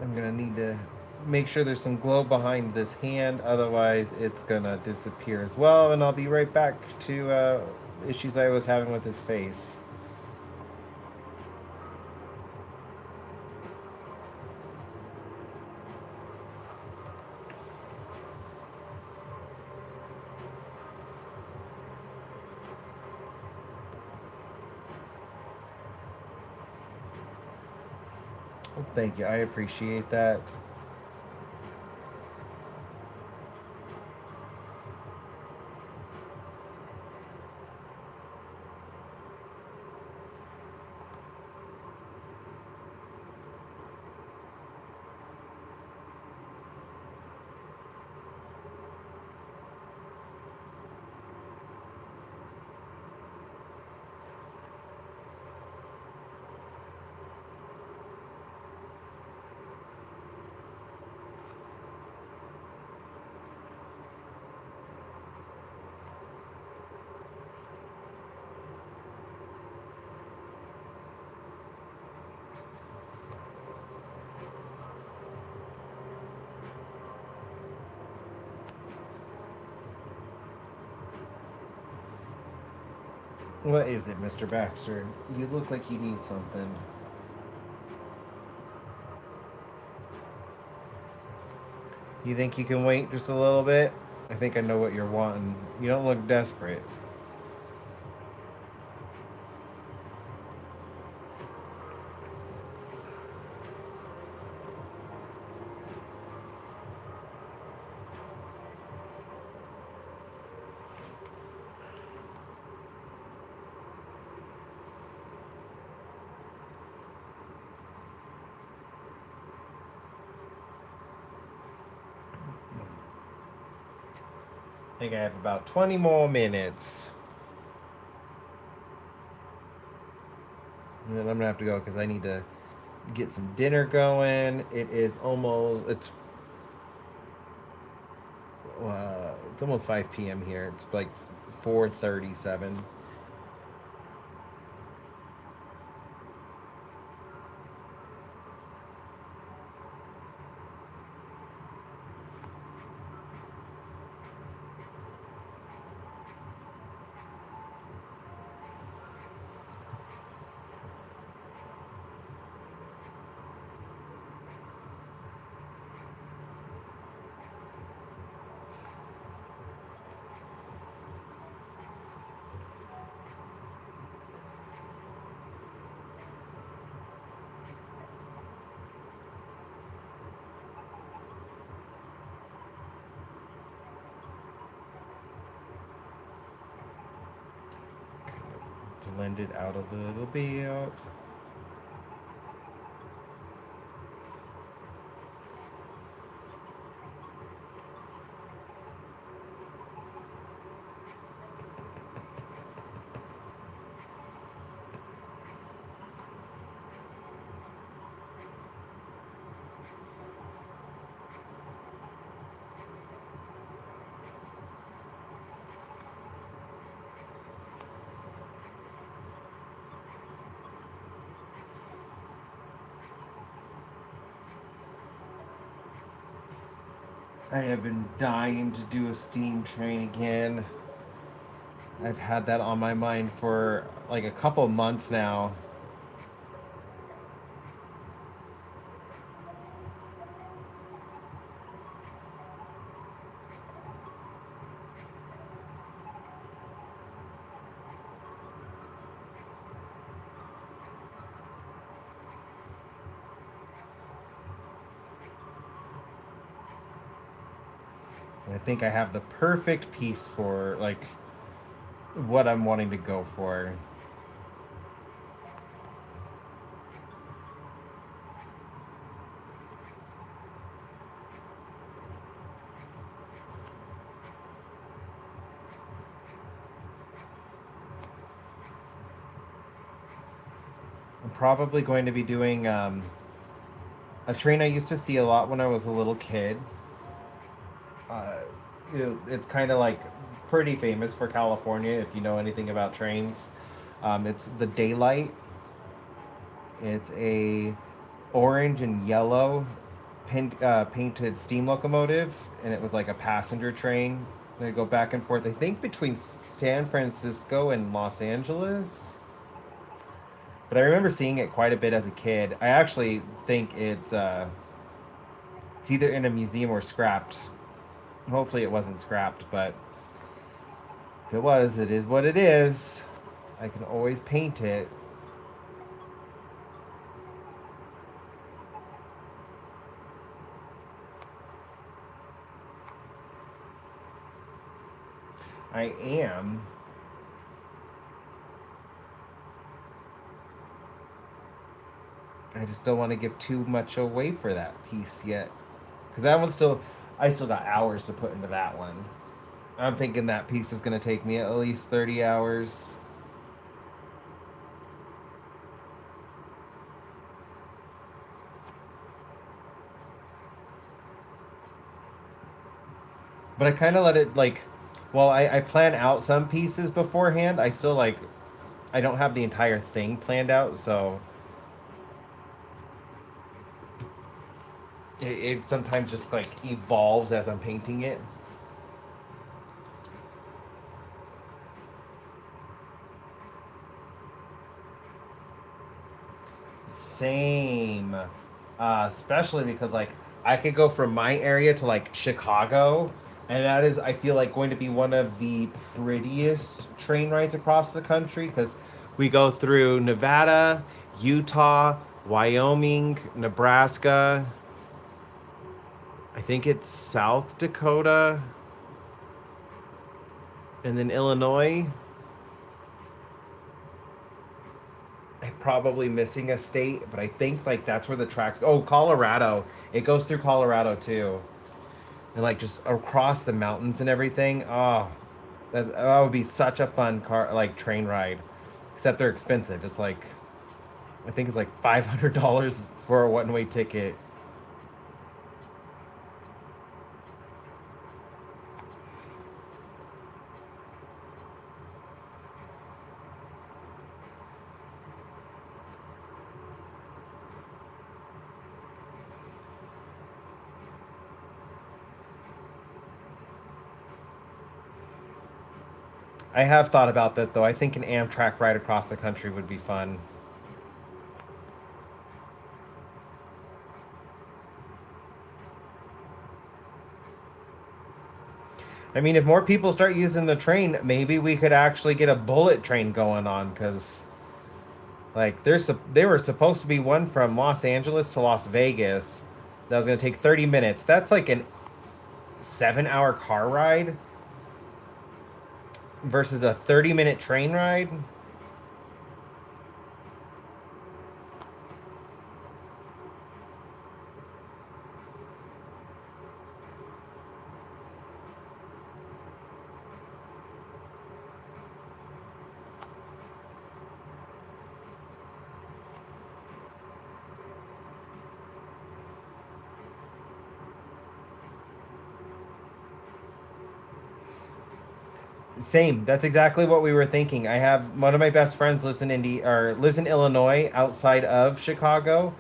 [SPEAKER 1] I'm gonna need to make sure there's some glow behind this hand, otherwise it's gonna disappear as well, and I'll be right back to issues I was having with his face. Well, thank you. I appreciate that. What is it, Mr. Baxter? You look like you need something. You think you can wait just a little bit? I think I know what you're wanting. You don't look desperate. I think I have about 20 more minutes. And then I'm gonna have to go because I need to get some dinner going. It's almost 5 p.m. here. It's like 4:37. Blend it out a little bit. I have been dying to do a steam train again. I've had that on my mind for like a couple months now. And I think I have the perfect piece for like what I'm wanting to go for. I'm probably going to be doing a train I used to see a lot when I was a little kid. Uh, it's kind of like pretty famous for California if you know anything about trains. It's the Daylight. It's a orange and yellow painted steam locomotive, and it was like a passenger train. They go back and forth. I think between San Francisco and Los Angeles. But I remember seeing it quite a bit as a kid. I actually think it's either in a museum or scrapped. Hopefully, it wasn't scrapped, but if it was, it is what it is. I can always paint it. I am. I just don't want to give too much away for that piece yet. Because that one's still. I still got hours to put into that one. I'm thinking that piece is going to take me at least 30 hours. But I kind of let it, like. Well, I plan out some pieces beforehand. I still, like. I don't have the entire thing planned out, so. It sometimes just, like, evolves as I'm painting it. Same. Especially because like I could go from my area to like Chicago, and that is I feel like going to be one of the prettiest train rides across the country because we go through Nevada, Utah, Wyoming, Nebraska. I think it's South Dakota, and then Illinois. I'm probably missing a state, but I think like that's where the tracks. Oh, Colorado. It goes through Colorado too, and like just across the mountains and everything. Oh, that would be such a fun car like train ride. Except they're expensive. It's like I think it's like $500 for a one way ticket. I have thought about that though. I think an Amtrak ride across the country would be fun. I mean, if more people start using the train, maybe we could actually get a bullet train going on because like there were supposed to be one from Los Angeles to Las Vegas that was going to take 30 minutes. That's like an 7-hour car ride versus a 30-minute train ride. Same. That's exactly what we were thinking. I have one of my best friends lives in Illinois outside of Chicago,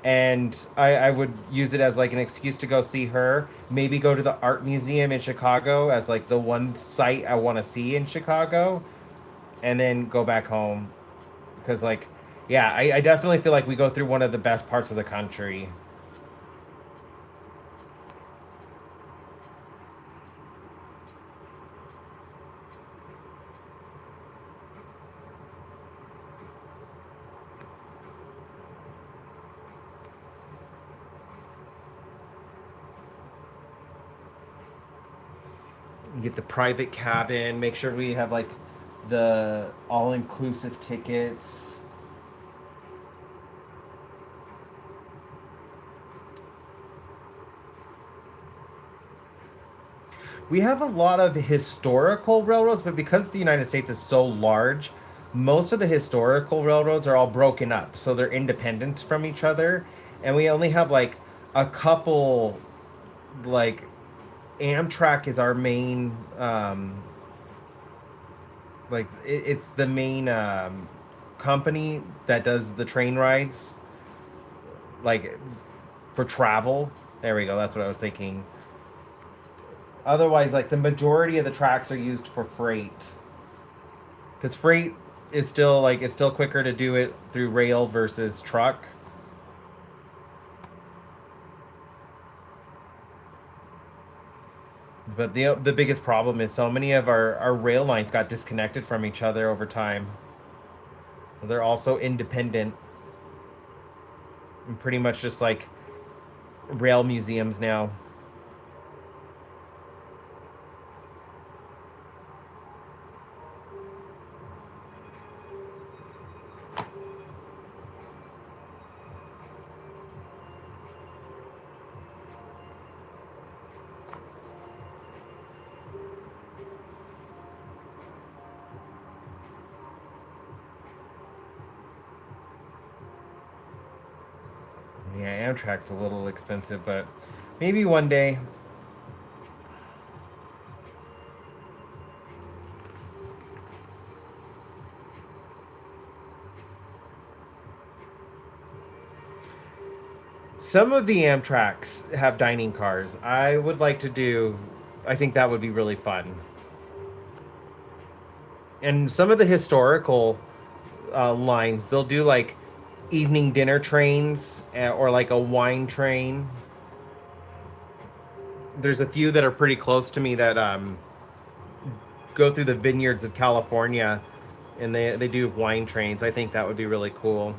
[SPEAKER 1] and I would use it as like an excuse to go see her. Maybe go to the art museum in Chicago as like the one site I want to see in Chicago, and then go back home because like yeah, I definitely feel like we go through one of the best parts of the country. You get the private cabin. Make sure we have like the all-inclusive tickets. We have a lot of historical railroads, but because the United States is so large, most of the historical railroads are all broken up, so they're independent from each other, and we only have like a couple. Like Amtrak is our main, it's the main company that does the train rides, like for travel. There we go. That's what I was thinking. Otherwise, like the majority of the tracks are used for freight. Because freight is still like it's still quicker to do it through rail versus truck. But the biggest problem is so many of our rail lines got disconnected from each other over time. So they're also independent and pretty much just like rail museums now. Yeah, Amtrak's a little expensive, but maybe one day. Some of the Amtraks have dining cars. I would like to do. I think that would be really fun. And some of the historical lines, they'll do like evening dinner trains or like a wine train. There's a few that are pretty close to me that go through the vineyards of California, and they do wine trains. I think that would be really cool.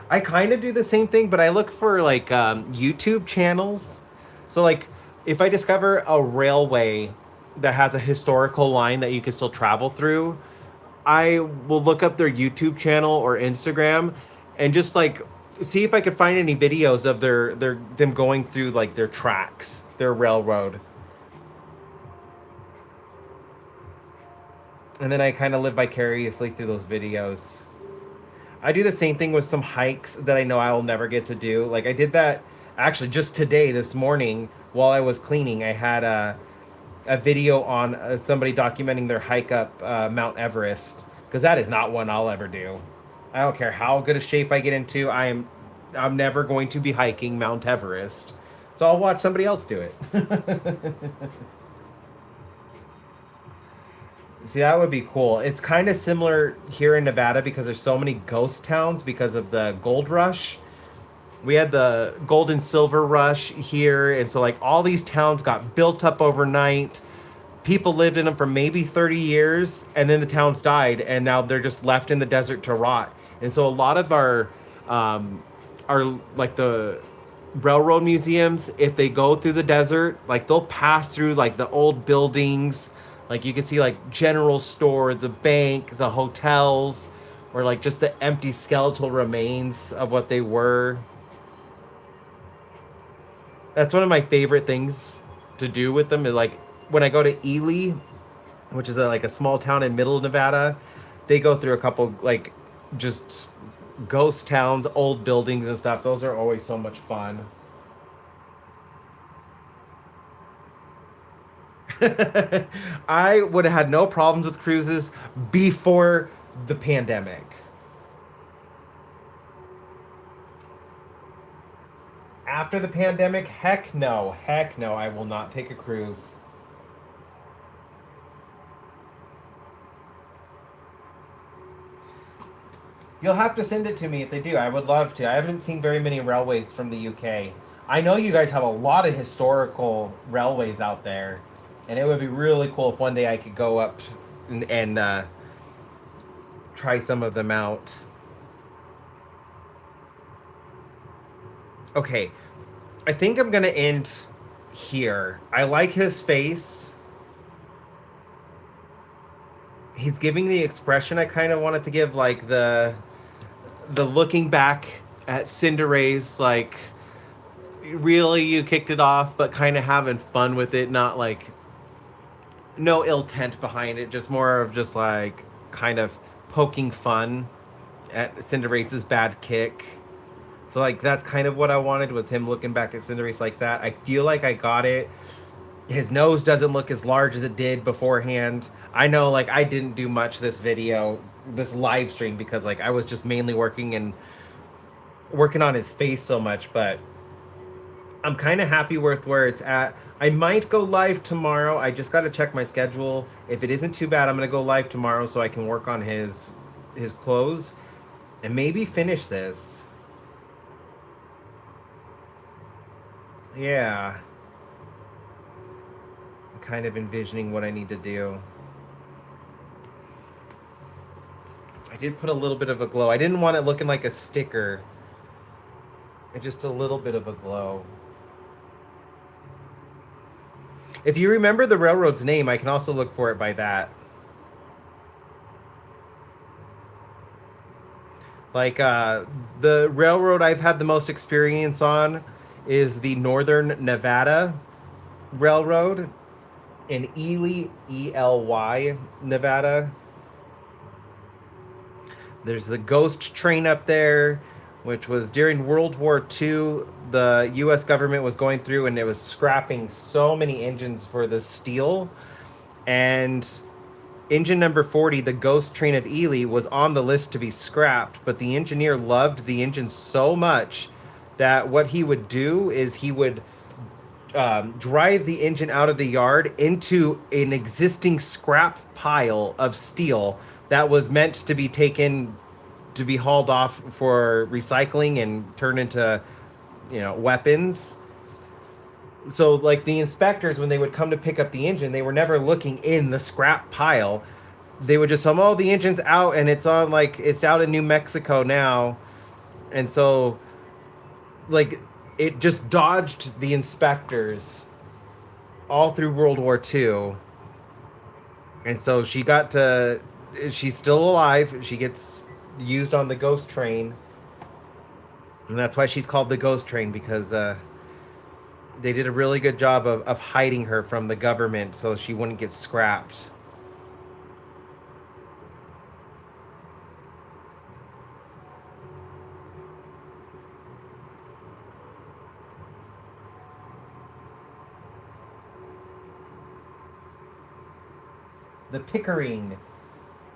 [SPEAKER 1] I kind of do the same thing, but I look for like YouTube channels. So like if I discover a railway that has a historical line that you can still travel through, I will look up their YouTube channel or Instagram and just like see if I could find any videos of their them going through like their tracks, their railroad. And then I kind of live vicariously through those videos. I do the same thing with some hikes that I know I will never get to do. Like I did that actually just today, this morning, while I was cleaning. I had a video on somebody documenting their hike up Mount Everest, because that is not one I'll ever do. I don't care how good a shape I get into. I'm never going to be hiking Mount Everest. So I'll watch somebody else do it. See, that would be cool. It's kind of similar here in Nevada because there's so many ghost towns because of the gold rush. We had the gold and silver rush here, and so like all these towns got built up overnight. People lived in them for maybe 30 years, and then the towns died, and now they're just left in the desert to rot. And so a lot of our like the railroad museums, if they go through the desert, like they'll pass through like the old buildings, like you can see like general store, the bank, the hotels, or like just the empty skeletal remains of what they were. That's one of my favorite things to do with them. Is like when I go to Ely, which is like a small town in middle Nevada, they go through a couple like just ghost towns, old buildings and stuff. Those are always so much fun. I would have had no problems with cruises before the pandemic. After the pandemic, heck no. Heck no, I will not take a cruise. You'll have to send it to me if they do. I would love to. I haven't seen very many railways from the UK. I know you guys have a lot of historical railways out there, and it would be really cool if one day I could go up and try some of them out. Okay, I think I'm gonna end here. I like his face. He's giving the expression I kind of wanted to give, like the looking back at Cinderella's, like really you kicked it off, but kind of having fun with it, not like no ill intent behind it, just more of just like kind of poking fun at Cinderella's bad kick. So like that's kind of what I wanted, was him looking back at Cinderace like that. I feel like I got it. His nose doesn't look as large as it did beforehand. I know like I didn't do much this video, this live stream, because like I was just mainly working on his face so much, but I'm kind of happy with where it's at. I might go live tomorrow. I just got to check my schedule. If it isn't too bad, I'm going to go live tomorrow so I can work on his clothes and maybe finish this. Yeah. I'm kind of envisioning what I need to do. I did put a little bit of a glow. I didn't want it looking like a sticker. Just a little bit of a glow. If you remember the railroad's name, I can also look for it by that. Like, the railroad I've had the most experience on is the Northern Nevada. Railroad in Ely, Ely, Nevada. There's the ghost train up there, which was during World War II. The U.S. government was going through and it was scrapping so many engines for the steel. And engine number 40, the ghost train of Ely, was on the list to be scrapped. But the engineer loved the engine so much that what he would do is he would drive the engine out of the yard into an existing scrap pile of steel that was meant to be taken to be hauled off for recycling and turned into, weapons. So like the inspectors, when they would come to pick up the engine, they were never looking in the scrap pile. They would just tell them, oh, the engine's out and it's out in New Mexico now. And so like it just dodged the inspectors all through World War II. And so she's still alive. She gets used on the ghost train. And that's why she's called the ghost train, because they did a really good job of hiding her from the government so she wouldn't get scrapped. The Pickering.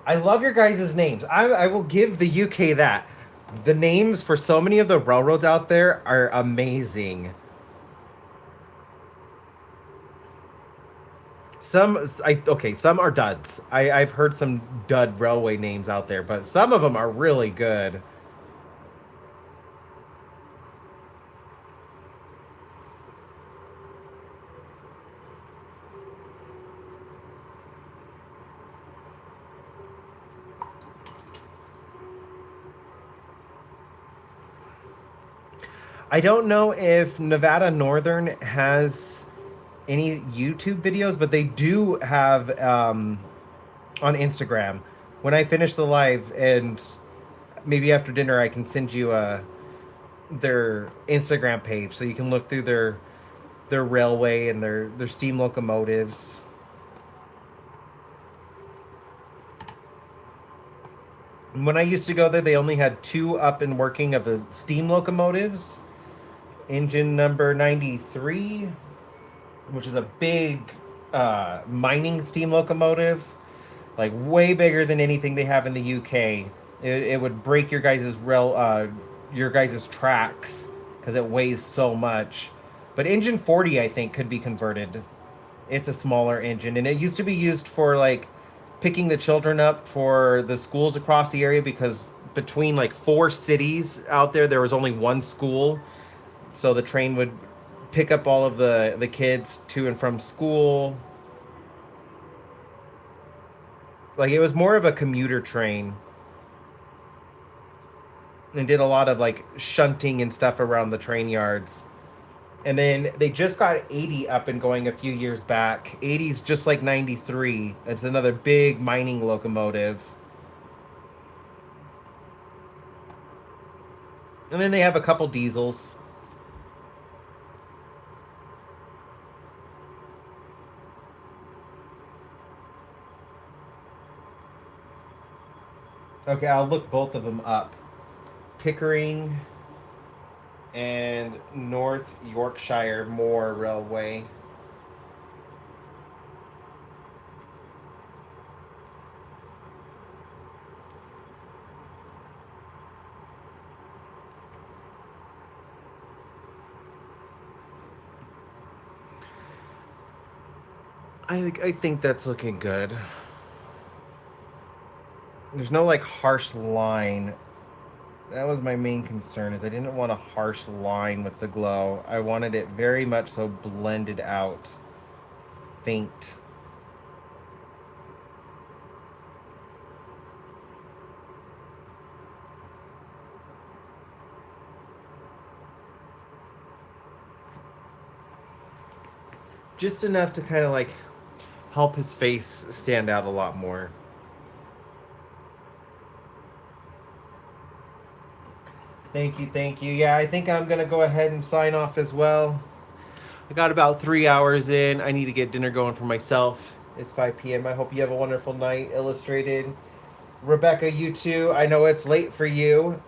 [SPEAKER 1] I love your guys' names. I will give the UK that. The names for so many of the railroads out there are amazing. Some are duds. I've heard some dud railway names out there, but some of them are really good. I don't know if Nevada Northern has any YouTube videos, but they do have on Instagram. When I finish the live, and maybe after dinner, I can send you their Instagram page so you can look through their railway and their steam locomotives. When I used to go there, they only had two up and working of the steam locomotives. Engine number 93, which is a big mining steam locomotive, like way bigger than anything they have in the UK. It would break your guys' tracks because it weighs so much. But engine 40, I think, could be converted. It's a smaller engine, and it used to be used for like picking the children up for the schools across the area, because between like four cities out there was only one school. So the train would pick up all of the kids to and from school. Like it was more of a commuter train, and did a lot of like shunting and stuff around the train yards. And then they just got 80 up and going a few years back. 80's just like 93. It's another big mining locomotive. And then they have a couple diesels. Okay, I'll look both of them up. Pickering and North Yorkshire Moor Railway. I think that's looking good. There's no like harsh line. That was my main concern, is I didn't want a harsh line with the glow. I wanted it very much so blended out. Faint. Just enough to kind of like help his face stand out a lot more. Thank you, thank you. Yeah, I think I'm gonna go ahead and sign off as well. I got about 3 hours in. I need to get dinner going for myself. It's 5 p.m. I hope you have a wonderful night. Illustrated. Rebecca, you too. I know it's late for you.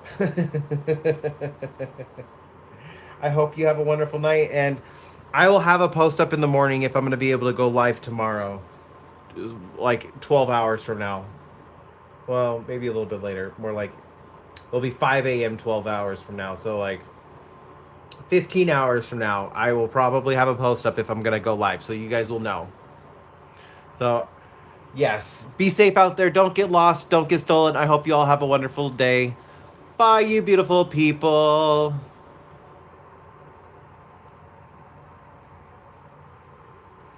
[SPEAKER 1] I hope you have a wonderful night, and I will have a post up in the morning if I'm going to be able to go live tomorrow, like 12 hours from now. Well, maybe a little bit later. More like it'll be 5 a.m. 12 hours from now. So like 15 hours from now, I will probably have a post up if I'm going to go live, so you guys will know. So yes, be safe out there. Don't get lost. Don't get stolen. I hope you all have a wonderful day. Bye, you beautiful people.